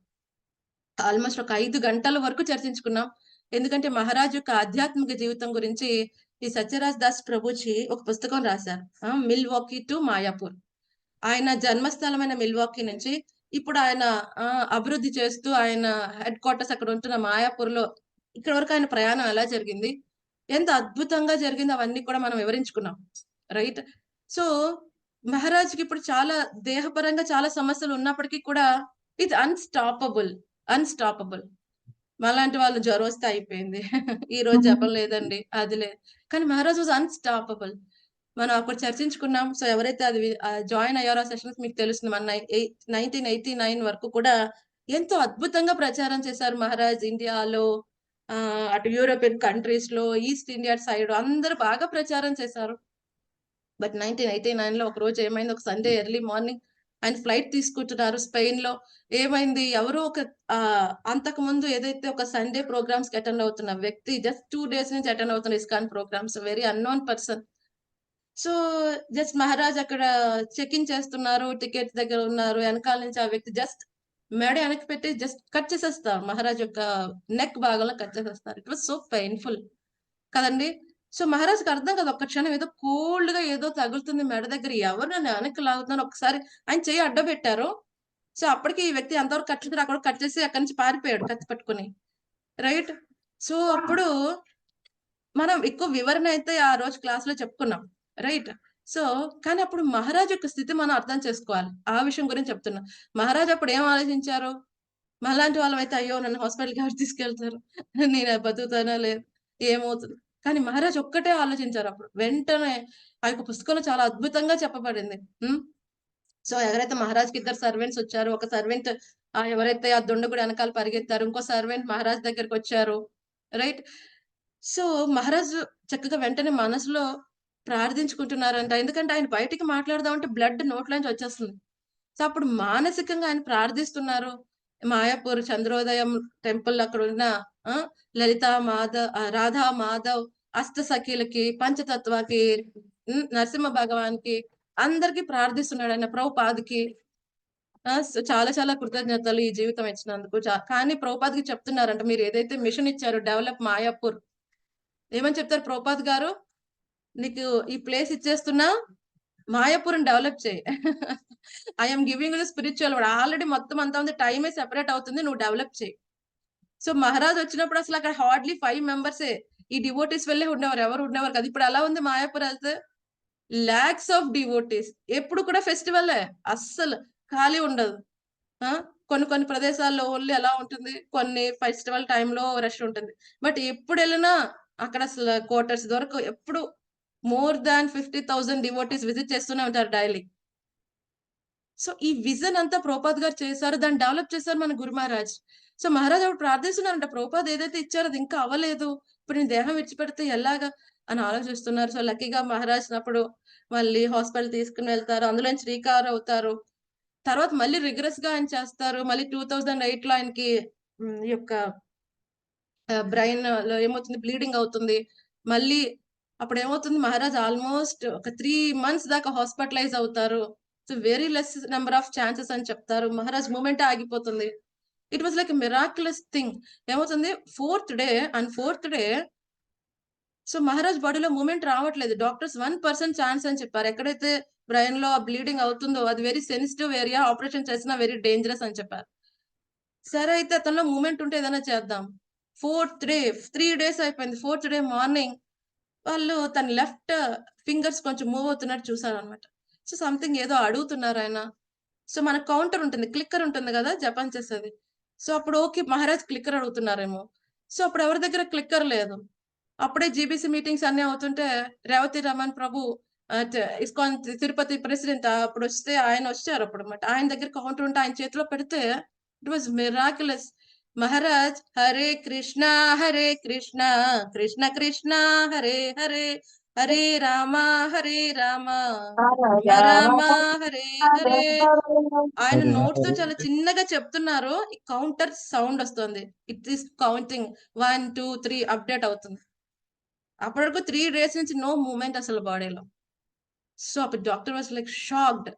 ఆల్మోస్ట్ ఒక 5 గంటల వరకు చర్చించుకున్నాం. ఎందుకంటే మహారాజు యొక్క ఆధ్యాత్మిక జీవితం గురించి ఈ సత్యరాజ్ దాస్ ప్రభుజీ ఒక పుస్తకం రాశారు, మిల్వాకీ టు మాయాపూర్. ఆయన జన్మస్థలమైన మిల్వాకీ నుంచి ఇప్పుడు ఆయన అభివృద్ధి చేస్తూ ఆయన హెడ్ క్వార్టర్స్ అక్కడ ఉంటున్న మాయాపూర్ లో ఇక్కడ వరకు ఆయన ప్రయాణం ఎలా జరిగింది, ఎంత అద్భుతంగా జరిగింది, అవన్నీ కూడా మనం వివరించుకున్నాం, రైట్. సో మహారాజ్కి ఇప్పుడు చాలా దేహపరంగా చాలా సమస్యలు ఉన్నప్పటికీ కూడా ఇది అన్స్టాపబుల్. మలాంటి వాళ్ళు జ్వరం వస్తే అయిపోయింది, ఈ రోజు జపం లేదండి, అది లేదు, కానీ మహారాజ్ వాజ్ అన్స్టాపబుల్. మనం అప్పుడు చర్చించుకున్నాం. సో ఎవరైతే అది జాయిన్ అయ్యారో సెషన్స్ మీకు తెలుస్తుంది, మన 1989 వరకు కూడా ఎంతో అద్భుతంగా ప్రచారం చేశారు మహారాజ్. ఇండియాలో అటు యూరోపియన్ కంట్రీస్ లో, ఈస్ట్ ఇండియా సైడ్ అందరూ బాగా ప్రచారం చేశారు. బట్ 1989 లో ఒక రోజు ఏమైంది, ఒక సండే ఎర్లీ మార్నింగ్ ఆయన ఫ్లైట్ తీసుకుంటున్నారు స్పెయిన్ లో. ఏమైంది, ఎవరో ఒక అంతకు ముందు ఏదైతే ఒక సండే ప్రోగ్రామ్స్ కి అటెండ్ అవుతున్న వ్యక్తి జస్ట్ 2 days నుంచి అటెండ్ అవుతున్న ISKCON programmes, very unknown person. So just Maharaj అక్కడ చెక్ ఇన్ చేస్తున్నారు, టికెట్ దగ్గర ఉన్నారు, వెనకాల నుంచి ఆ వ్యక్తి జస్ట్ మెడ వెనక్కి పెట్టి జస్ట్ కట్ చేసేస్తారు, మహారాజ్ యొక్క నెక్ భాగంలో కట్ చేసేస్తారు. ఇట్ వాజ్ సో పెయిన్ఫుల్ కదండి. సో మహారాజ్కి అర్థం కదా, ఒక్క క్షణం ఏదో కోల్డ్ గా ఏదో తగులుతుంది మెడ దగ్గర, ఎవరు నన్ను వెనక్కి లాగుతున్నారు, ఒకసారి ఆయన చెయ్యి అడ్డబెట్టారు. సో అప్పటికి ఈ వ్యక్తి ఎంతవరకు కట్ చేశారు, అక్కడ కట్ చేసి అక్కడి నుంచి పారిపోయాడు కత్తి పట్టుకుని, రైట్. సో అప్పుడు మనం ఎక్కువ వివరణ అయితే ఆ రోజు క్లాస్ లో చెప్పుకున్నాం, రైట్. సో కానీ అప్పుడు మహారాజ్ యొక్క స్థితి మనం అర్థం చేసుకోవాలి, ఆ విషయం గురించి చెప్తున్నా. మహారాజ్ అప్పుడు ఏం ఆలోచించారు, మళ్ళాంటి వాళ్ళం అయితే అయ్యో నన్ను హాస్పిటల్కి ఎవరు తీసుకెళ్తారు, నేను బతుకుతానా లేదు, ఏమవుతుంది, కానీ మహారాజ్ ఒక్కటే ఆలోచించారు అప్పుడు. వెంటనే ఆ యొక్క పుస్తకంలో చాలా అద్భుతంగా చెప్పబడింది. సో ఎవరైతే మహారాజ్కి 2 సర్వెంట్స్ వచ్చారు. ఒక సర్వెంట్ ఎవరైతే ఆ దుండగుడు వెనకాల పరిగెత్తారు, ఇంకో సర్వెంట్ మహారాజ్ దగ్గరికి వచ్చారు. రైట్. సో మహారాజు చక్కగా వెంటనే మనసులో ప్రార్థించుకుంటున్నారంట. ఎందుకంటే ఆయన బయటికి మాట్లాడదామంటే బ్లడ్ నోట్లోంచి వచ్చేస్తుంది. సో అప్పుడు మానసికంగా ఆయన ప్రార్థిస్తున్నారు. మాయాపూర్ చంద్రోదయం టెంపుల్ అక్కడ ఉన్న లలిత రాధా మాధవ్ అష్ట సఖీలకి, పంచతత్వకి, నరసింహ భగవాన్కి అందరికి ప్రార్థిస్తున్నాడు ఆయన. ప్రభుపాద్కి చాలా చాలా కృతజ్ఞతలు ఈ జీవితం ఇచ్చినందుకు. కానీ ప్రభుపాద్కి చెప్తున్నారంట, మీరు ఏదైతే మిషన్ ఇచ్చారో డెవలప్ మాయాపూర్, ఏమని చెప్తారు ప్రభుపాద్ గారు, నీకు ఈ ప్లేస్ ఇచ్చేస్తున్నా, మాయాపూర్ని డెవలప్ చేయి. I'm giving you spiritual word. Already మొత్తం అంతా ఉంది, టైమే సెపరేట్ అవుతుంది, నువ్వు డెవలప్ చేయి. సో మహారాజ్ వచ్చినప్పుడు అసలు అక్కడ హార్డ్లీ 5 మెంబర్సే ఈ డివోటీస్ వెళ్ళే ఉండేవారు, ఎవరు ఉండేవారు కదా. ఇప్పుడు ఎలా ఉంది మాయాపూర్ వెళ్తే లాక్స్ ఆఫ్ డివోటీస్. ఎప్పుడు కూడా ఫెస్టివల్, అస్సలు ఖాళీ ఉండదు. కొన్ని ప్రదేశాల్లో ఓన్లీ ఎలా ఉంటుంది, కొన్ని ఫెస్టివల్ టైంలో రష్ ఉంటుంది. బట్ ఎప్పుడు వెళ్ళినా అక్కడ అసలు క్వార్టర్స్ దొరకు. ఎప్పుడు మోర్ దాన్ 50,000 డివోటీస్ విజిట్ చేస్తూనే ఉంటారు డైలీ. సో ఈ విజన్ అంతా ప్రభుపాద్ గారు చేశారు, దాన్ని డెవలప్ చేశారు మన గురు మహారాజ్. సో మహారాజ్ అప్పుడు ప్రార్థిస్తున్నారంట, ప్రభుపాద్ ఏదైతే ఇచ్చారో అది ఇంకా అవ్వలేదు, ఇప్పుడు నేను దేహం విడిచిపెడితే ఎలాగా అని ఆలోచిస్తున్నారు. సో లక్కీగా మహారాజ్ అప్పుడు మళ్ళీ హాస్పిటల్ తీసుకుని వెళ్తారు, అందులోంచి రీకవర్ అవుతారు. తర్వాత మళ్ళీ రిగరస్ గా ఆయన చేస్తారు. మళ్ళీ 2008లో ఆయనకి ఈ యొక్క బ్రెయిన్ లో ఏమవుతుంది, బ్లీడింగ్ అవుతుంది. మళ్ళీ అప్పుడు ఏమవుతుంది, మహారాజ్ ఆల్మోస్ట్ ఒక 3 months దాకా హాస్పిటలైజ్ అవుతారు. So very less number of chances అని చెప్తారు. మహారాజ్ మూమెంట్ ఆగిపోతుంది. It was like miraculous thing. ఏమవుతుంది, 4th డే సో మహారాజ్ బాడీలో మూమెంట్ రావట్లేదు. డాక్టర్స్ 1% ఛాన్స్ అని చెప్పారు. ఎక్కడైతే బ్రెయిన్ లో బ్లీడింగ్ అవుతుందో అది వెరీ సెన్సిటివ్ ఏరియా, ఆపరేషన్ చేసినా వెరీ డేంజరస్ అని చెప్పారు. సరే అయితే అతనిలో మూమెంట్ ఉంటే ఏదైనా చేద్దాం. 4th డే 3 days అయిపోయింది. 4th డే మార్నింగ్ వాళ్ళు తన లెఫ్ట్ ఫింగర్స్ కొంచెం మూవ్ అవుతున్నట్టు చూసారు అనమాట. సో సంథింగ్ ఏదో అడుగుతున్నారు ఆయన. సో మన కౌంటర్ ఉంటుంది, క్లిక్కర్ ఉంటుంది కదా జపం చేసేది. సో అప్పుడు ఓకే మహారాజ్ క్లిక్కర్ అడుగుతున్నారేమో. సో అప్పుడు ఎవరి దగ్గర క్లిక్కర్ లేదు. అప్పుడే జీబీసీ మీటింగ్స్ అన్ని అవుతుంటే రేవతి రమణ్ ప్రభు ఇస్కాన్ తిరుపతి ప్రెసిడెంట్ అప్పుడు వస్తే ఆయన వచ్చారు అప్పుడు అన్నమాట. ఆయన దగ్గర కౌంటర్ ఉంటే ఆయన చేతిలో పెడితే it was miraculous. Maharaj Hare Krishna Krishna Krishna Hare Hare, Hare Rama Rama Hare Hare. ఆయన నోట్స్ తో చాలా చిన్నగా చెప్తున్నారు, ఈ కౌంటర్ సౌండ్ వస్తుంది. ఇట్ ఈస్ కౌంటింగ్ 1 2 3 అప్డేట్ అవుతుంది. అప్పటి వరకు 3 days నుంచి నో మూమెంట్ అసలు బాడీలో. సో అప్పుడు డాక్టర్ వాజ్ లైక్ షాక్డ్.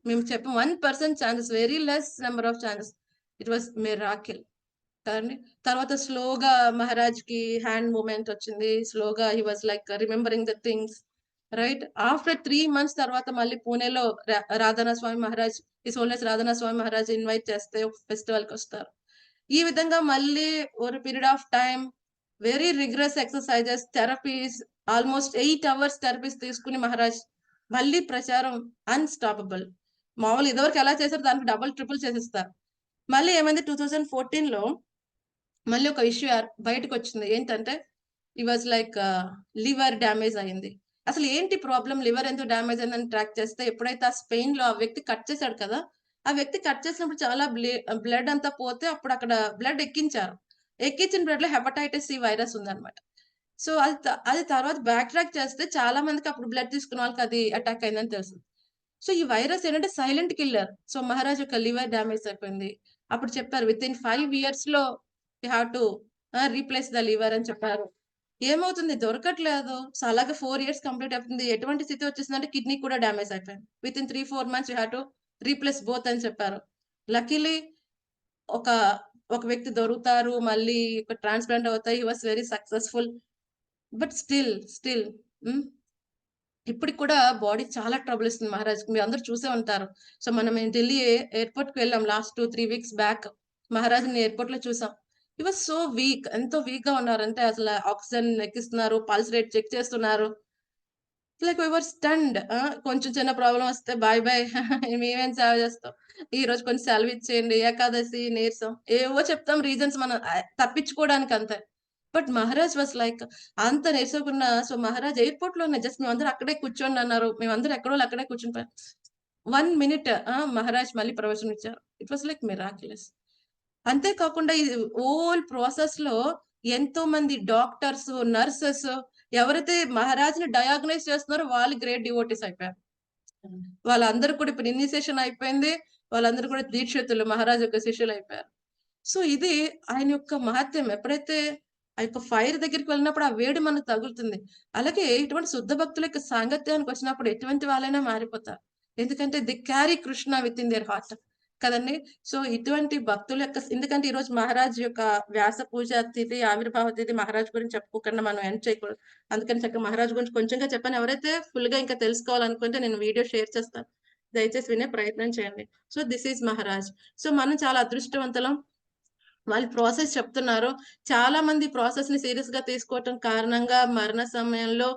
మేము చెప్పాం 1% chances, very less number of chances. It was miracle కదండి. తర్వాత స్లోగా మహారాజ్ కి హ్యాండ్ మూమెంట్ వచ్చింది. స్లోగా he was like remembering the things. Right. After 3 months తర్వాత మళ్ళీ పూణేలో రాధానా స్వామి మహారాజ్, ఈ సోల్నెస్ రాధానా స్వామి మహారాజ్ ఇన్వైట్ చేస్తే ఫెస్టివల్ కి వస్తారు. ఈ విధంగా మళ్ళీ ఒక period of time very regress exercises, therapies, almost 8 hours therapies తీసుకుని మహారాజ్ మళ్ళీ ప్రచారం అన్స్టాపబుల్. మామూలు ఇదివరకు ఎలా చేశారు దానికి డబుల్ ట్రిపుల్ చేసేస్తారు. మళ్ళీ ఏమైంది 2014లో మళ్ళీ ఒక ఇష్యూ బయటకు వచ్చింది. ఏంటంటే ఈ వాజ్ లైక్ లివర్ డ్యామేజ్ అయింది. అసలు ఏంటి ప్రాబ్లం, లివర్ ఎందుకు డ్యామేజ్ అయిందని ట్రాక్ చేస్తే ఎప్పుడైతే ఆ స్పెయిన్ లో ఆ వ్యక్తి కట్ చేశాడు కదా, ఆ వ్యక్తి కట్ చేసినప్పుడు చాలా బ్లడ్ అంతా పోతే అప్పుడు అక్కడ బ్లడ్ ఎక్కించారు. ఎక్కించిన బ్లడ్ లో హెపటైటిస్ సి వైరస్ ఉందన్నమాట. సో అది తర్వాత బ్యాక్ ట్రాక్ చేస్తే చాలా మందికి అప్పుడు బ్లడ్ తీసుకున్న వాళ్ళకి అది అటాక్ అయిందని తెలుసు. సో ఈ వైరస్ ఏంటంటే సైలెంట్ కిల్లర్. సో మహారాజ్ యొక్క లివర్ డ్యామేజ్ అయిపోయింది. అప్పుడు చెప్పారు విత్ ఇన్ 5 years లో you have to replace the liver అని చెప్పారు. ఏమవుతుంది, దొరకట్లేదు. సో అలాగే 4 years కంప్లీట్ అవుతుంది. ఎటువంటి స్థితి వచ్చేసిందంటే కిడ్నీ కూడా డ్యామేజ్ అయిపోయింది. With in 3-4 months you have to replace both అని చెప్పారు. లక్కీలీ ఒక వ్యక్తి దొరుకుతారు, మళ్ళీ ఒక ట్రాన్స్ప్లాంట్ అవుతాయి. He was very successful. But still ఇప్పటికి కూడా బాడీ చాలా ట్రబుల్ ఇస్తుంది మహారాజ్. మీరు అందరూ చూసే ఉంటారు. సో మనం ఢిల్లీ ఎయిర్పోర్ట్ కి వెళ్ళాం లాస్ట్ 2-3 weeks బ్యాక్. మహారాజ్ ని ఎయిర్పోర్ట్ లో చూసాం. He was so weak. ఎంతో వీక్ గా ఉన్నారంటే అసలు ఆక్సిజన్ ఎక్కిస్తున్నారు, పల్స్ రేట్ చెక్ చేస్తున్నారు. Like we were stunned. కొంచెం చిన్న ప్రాబ్లం వస్తే బాయ్ మేమేం సేవ చేస్తాం, ఈ రోజు కొంచెం సెలవు ఇచ్చేయండి, ఏకాదశి నీరసం ఏవో చెప్తాం రీజన్స్ మనం తప్పించుకోవడానికి అంతే. బట్ మహారాజ్ వాస్ లైక్ అంత నేర్చుకున్న. సో మహారాజ్ ఎయిర్పోర్ట్ లోనే జస్ట్ మేమందరం అక్కడే కూర్చోండి అన్నారు. మేమందరం ఎక్కడో అక్కడే కూర్చుని 1 minute మహారాజ్ మళ్ళీ ప్రవచనం ఇచ్చారు. It was like miraculous. అంతేకాకుండా ఈ ఓల్ ప్రాసెస్ లో ఎంతో మంది డాక్టర్స్, నర్సెస్ ఎవరైతే మహారాజ్ ని డయాగ్నైజ్ చేస్తున్నారో వాళ్ళు గ్రేట్ డివోటీస్ అయిపోయారు. వాళ్ళందరూ కూడా ఇప్పుడు ఇనిషియేషన్ అయిపోయింది. వాళ్ళందరూ కూడా దీక్షితులు, మహారాజ్ యొక్క శిష్యులు అయిపోయారు. సో ఇది ఆయన యొక్క మహత్యం. ఎప్పుడైతే ఆ యొక్క ఫైర్ దగ్గరికి వెళ్ళినప్పుడు ఆ వేడి మనకు తగులుతుంది. అలాగే ఇటువంటి శుద్ధ భక్తుల యొక్క సాంగత్యానికి వచ్చినప్పుడు ఎటువంటి వాళ్ళైనా మారిపోతారు. ఎందుకంటే the carry Krishna with in their heart కదండి. సో ఇటువంటి భక్తుల యొక్క, ఎందుకంటే ఈ రోజు మహారాజ్ యొక్క వ్యాస పూజ తిథి, ఆవిర్భావ తిథి, మహారాజ్ గురించి చెప్పుకోకుండా మనం ఎండ్ చేయకూడదు. అందుకని చక్కగా మహారాజ్ గురించి కొంచెంగా చెప్పాను. ఎవరైతే ఫుల్ గా ఇంకా తెలుసుకోవాలనుకుంటే నేను వీడియో షేర్ చేస్తాను, దయచేసి వినే ప్రయత్నం చేయండి. So this is Maharaj. So మనం చాలా అదృష్టవంతులం. వాళ్ళు ప్రాసెస్ చెప్తున్నారు. చాలా మంది ప్రాసెస్ ని సీరియస్ గా తీసుకోవటం కారణంగా మరణ సమయంలో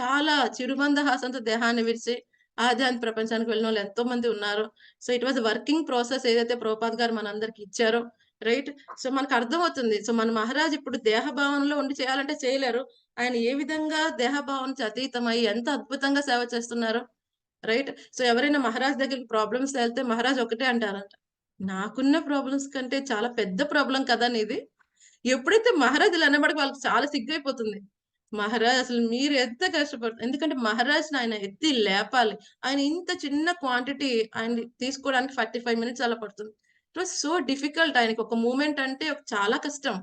చాలా చిరుమందహాసంతో దేహాన్ని విడిచి ఆధ్యాత్మిక ప్రపంచానికి వెళ్ళిన వాళ్ళు ఎంతో మంది ఉన్నారు. So it was working process ఏదైతే ప్రభుపాద్ గారు మనందరికి ఇచ్చారో, రైట్. సో మనకు అర్థమవుతుంది. సో మన మహారాజ్ ఇప్పుడు దేహ భావనలో ఉండి చేయాలంటే చేయలేరు. ఆయన ఏ విధంగా దేహ భావనకి అతీతమై ఎంత అద్భుతంగా సేవ చేస్తున్నారు, రైట్. సో ఎవరైనా మహారాజ్ దగ్గరికి ప్రాబ్లమ్స్ వెళ్తే మహారాజ్ ఒకటే అంటారంట, నాకున్న ప్రాబ్లమ్స్ కంటే చాలా పెద్ద ప్రాబ్లం కదా నీది. ఎప్పుడైతే మహారాజులు అనబడికి వాళ్ళకి చాలా సిగ్గైపోతుంది. మహారాజ్ అసలు మీరు ఎంత కష్టపడుతుంది, ఎందుకంటే మహారాజ్ ఆయన ఎత్తి లేపాలి. ఆయన ఇంత చిన్న క్వాంటిటీ ఆయన తీసుకోవడానికి 45 minutes అలా పడుతుంది. It was so difficult. ఆయనకి ఒక మూమెంట్ అంటే చాలా కష్టం.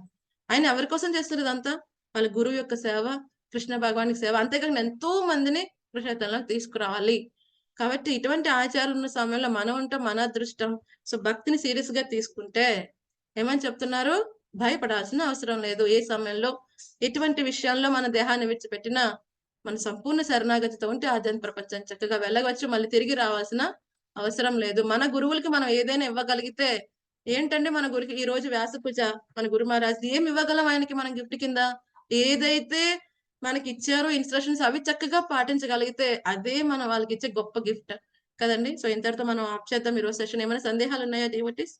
ఆయన ఎవరి కోసం చేస్తారు ఇదంతా? వాళ్ళ గురువు యొక్క సేవ, కృష్ణ భగవానికి సేవ, అంతేకాకుండా ఎంతో మందిని కృష్ణతలోకి తీసుకురావాలి. కాబట్టి ఇటువంటి ఆచారాలు ఉన్న సమయంలో మనం ఉంటాం, మన అదృష్టం. సో భక్తిని సీరియస్ గా తీసుకుంటే ఏమని చెప్తున్నారు? భయపడాల్సిన అవసరం లేదు. ఏ సమయంలో ఎటువంటి విషయాల్లో మన దేహాన్ని విడిచిపెట్టినా మన సంపూర్ణ శరణాగతితో ఉంటే ఆధ్యాత్మిక ప్రపంచం చక్కగా వెళ్ళవచ్చు. మళ్ళీ తిరిగి రావాల్సిన అవసరం లేదు. మన గురువులకి మనం ఏదైనా ఇవ్వగలిగితే ఏంటంటే, మన గురికి ఈ రోజు వ్యాస పూజ, మన గురు మహారాజ్ ఏం ఇవ్వగలం ఆయనకి మనం గిఫ్ట్ కింద? ఏదైతే మనకి ఇచ్చారో ఇన్స్ట్రక్షన్స్ అవి చక్కగా పాటించగలిగితే అదే మనం వాళ్ళకి ఇచ్చే గొప్ప గిఫ్ట్ కదండి. సో ఇంతటితో మనం ఆఫ్ చేద్దాం ఈరోజు సెషన్. ఏమైనా సందేహాలు ఉన్నాయా డివోటీస్?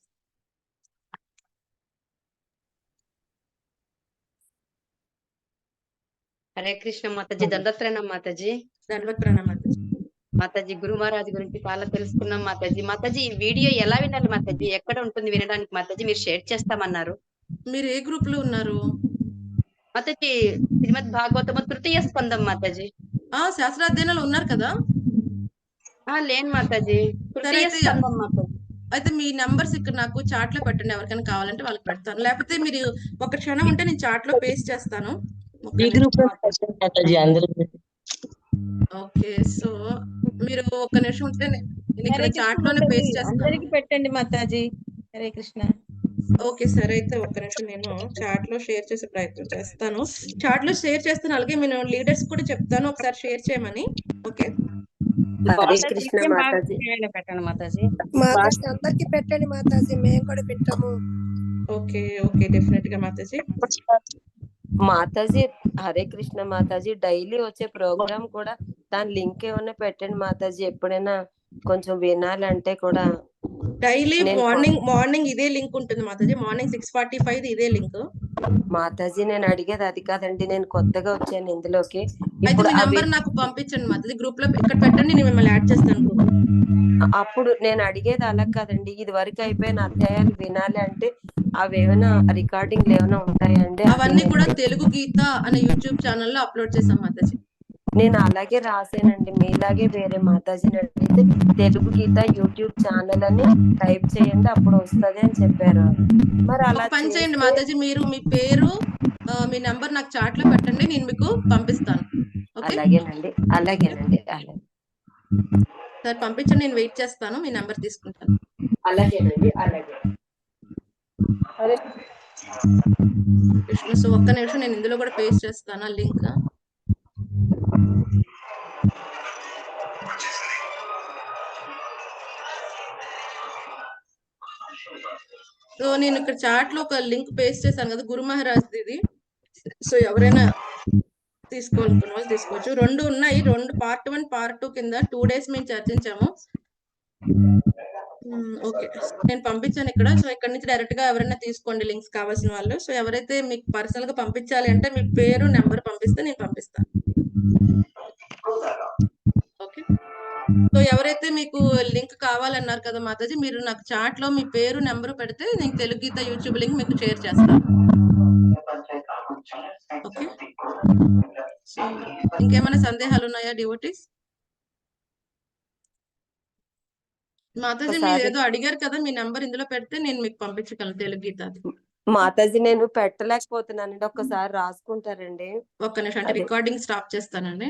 హరే కృష్ణ మాతాజీ, దండోత్ప్రణామం మాతాజీ. దండవత్ ప్రణామం మాతాజీ. గురు మహారాజ్ గురించి చాలా తెలుసుకున్నాం మాతాజీ. మాతాజీ ఈ వీడియో ఎలా వినాలి మాతాజీ? ఎక్కడ ఉంటుంది వినడానికి మాతాజీ? మీరు షేర్ చేస్తామన్నారు. మీరు ఏ గ్రూప్ లో ఉన్నారు మాతాజీ? శ్రీమద్ భాగవతము తృతీయ స్కందం మాతాజీ. శాస్త్రాధ్యయనాలు ఉన్నారు కదా? లేను మాతాజీ, తృతీయ స్కందం మాతాజీ. అయితే మీ నంబర్స్ ఇక్కడ నాకు చాట్ లో పెట్టండి, ఎవరికైనా కావాలంటే వాళ్ళకి పెడతాను. లేకపోతే మీరు ఒక క్షణం ఉంటే నేను చాట్ లో పేస్ట్ చేస్తాను. ఓకే, సో మీరు ఒక్క నిమిషం ఉంటే నేను ఇక్కడ చాట్ లోనే పేస్ట్ చేస్తాను. పెట్టండి మాతాజీ. హరే కృష్ణ. ఓకే సార్, అయితే ఒక్క నిమిషం నేను చాట్ లో షేర్ చేసే ప్రయత్నం చేస్తాను. చాట్ లో షేర్ చేస్తాను. అలాగే నేను లీడర్స్ కూడా చెప్తాను ఒకసారి షేర్ చేయమని. ఓకే, హరే కృష్ణ మాతాజీ. పెట్టండి మాతాజీ. మాతాజీ అందరికి పెట్టండి మాతాజీ, మేము కూడా వింటాము. ఓకే ఓకే, డెఫినెట్ గా మాతాజీ. మాతాజీ హరే కృష్ణ మాతాజీ. డైలీ వచ్చే ప్రోగ్రామ్ కూడా దాని లింక్ ఏమన్నా పెట్టండి మాతాజీ. ఎప్పుడైనా కొంచెం వినాలంటే కూడా డైలీ మార్నింగ్ ఇదే లింక్ ఉంటుంది మాతాజీ. మార్నింగ్ 6:45 ఇదే లింక్ మాతాజీ. నేను అడిగేది అది కాదండి, నేను కొత్తగా వచ్చాను ఇందులోకి. అయితే మీ నంబర్ నాకు పంపించండి మాతాజీ, గ్రూప్ లో ఇక్కడ పెట్టండి, నేను మిమ్మల్ని యాడ్ చేస్తాను. అప్పుడు నేను అడిగేది అలా కాదండి, ఇది వరకు అయిపోయిన అధ్యాయాలు వినాలి అంటే అవి ఏమైనా రికార్డింగ్ ఏమైనా ఉంటాయండి? అవన్నీ కూడా తెలుగు గీత అనే యూట్యూబ్ ఛానల్ లో అప్లోడ్ చేసాం మాతాజీ. నేను అలాగే రాసానండి, మీలాగే వేరే మాతాజీని అడిగితే తెలుగు గీత యూట్యూబ్ ఛానల్ అని టైప్ చేయండి అప్పుడు వస్తది అని చెప్పారు. మరి అలా పని చేయండి మాతాజీ, మీరు మీ పేరు మీ నంబర్ నాకు చాట్ లో పెట్టండి, నేను మీకు పంపిస్తాను. అలాగేనండి అలాగేనండి అలాగే సరే పంపించండి, నేను వెయిట్ చేస్తాను, మీ నంబర్ తీసుకుంటాను. అలాగేనండి అలాగే. సో ఒక్క నిమిషం నేను ఇందులో కూడా పేస్ట్ చేస్తాను లింక్. సో నేను ఇక్కడ చాట్ లో ఒక లింక్ పేస్ట్ చేశాను కదా, గురు మహారాజ్ ఇది. సో ఎవరైనా తీసుకోవాలనుకున్న వాళ్ళు తీసుకోవచ్చు. 2 ఉన్నాయి, 2 పార్ట్ 1 పార్ట్ 2 కింద 2 days మేము చర్చించాము. ఓకే, నేను పంపించాను ఇక్కడ. సో ఇక్కడ నుంచి డైరెక్ట్ గా ఎవరైనా తీసుకోండి లింక్స్ కావాల్సిన వాళ్ళు. సో ఎవరైతే మీకు పర్సనల్ గా పంపించాలి అంటే మీ పేరు నెంబర్ పంపిస్తే నేను పంపిస్తాను. ఓకే, సో ఎవరైతే మీకు లింక్ కావాలన్నారు కదా మాతాజీ, మీరు నాకు చాట్ లో మీ పేరు నెంబర్ పెడితే నేను తెలుగు గీత యూట్యూబ్ లింక్ మీకు షేర్ చేస్తాను. ఓకే, సో ఇంకేమైనా సందేహాలు ఉన్నాయా డివోటీస్? మాతాజీ మీరు ఒకసారి ఏదో అడిగారు కదా, మీ నెంబర్ ఇందులో పెడితే నేను మీకు పంపించగలను తెలుగు గీత. మాతాజీ నేను పెట్టలేకపోతున్నానండి, ఒక్కసారి రాసుకుంటారండి? ఒక్క నిమిషం, అంటే అదే రికార్డింగ్ స్టాప్ చేస్తానండి.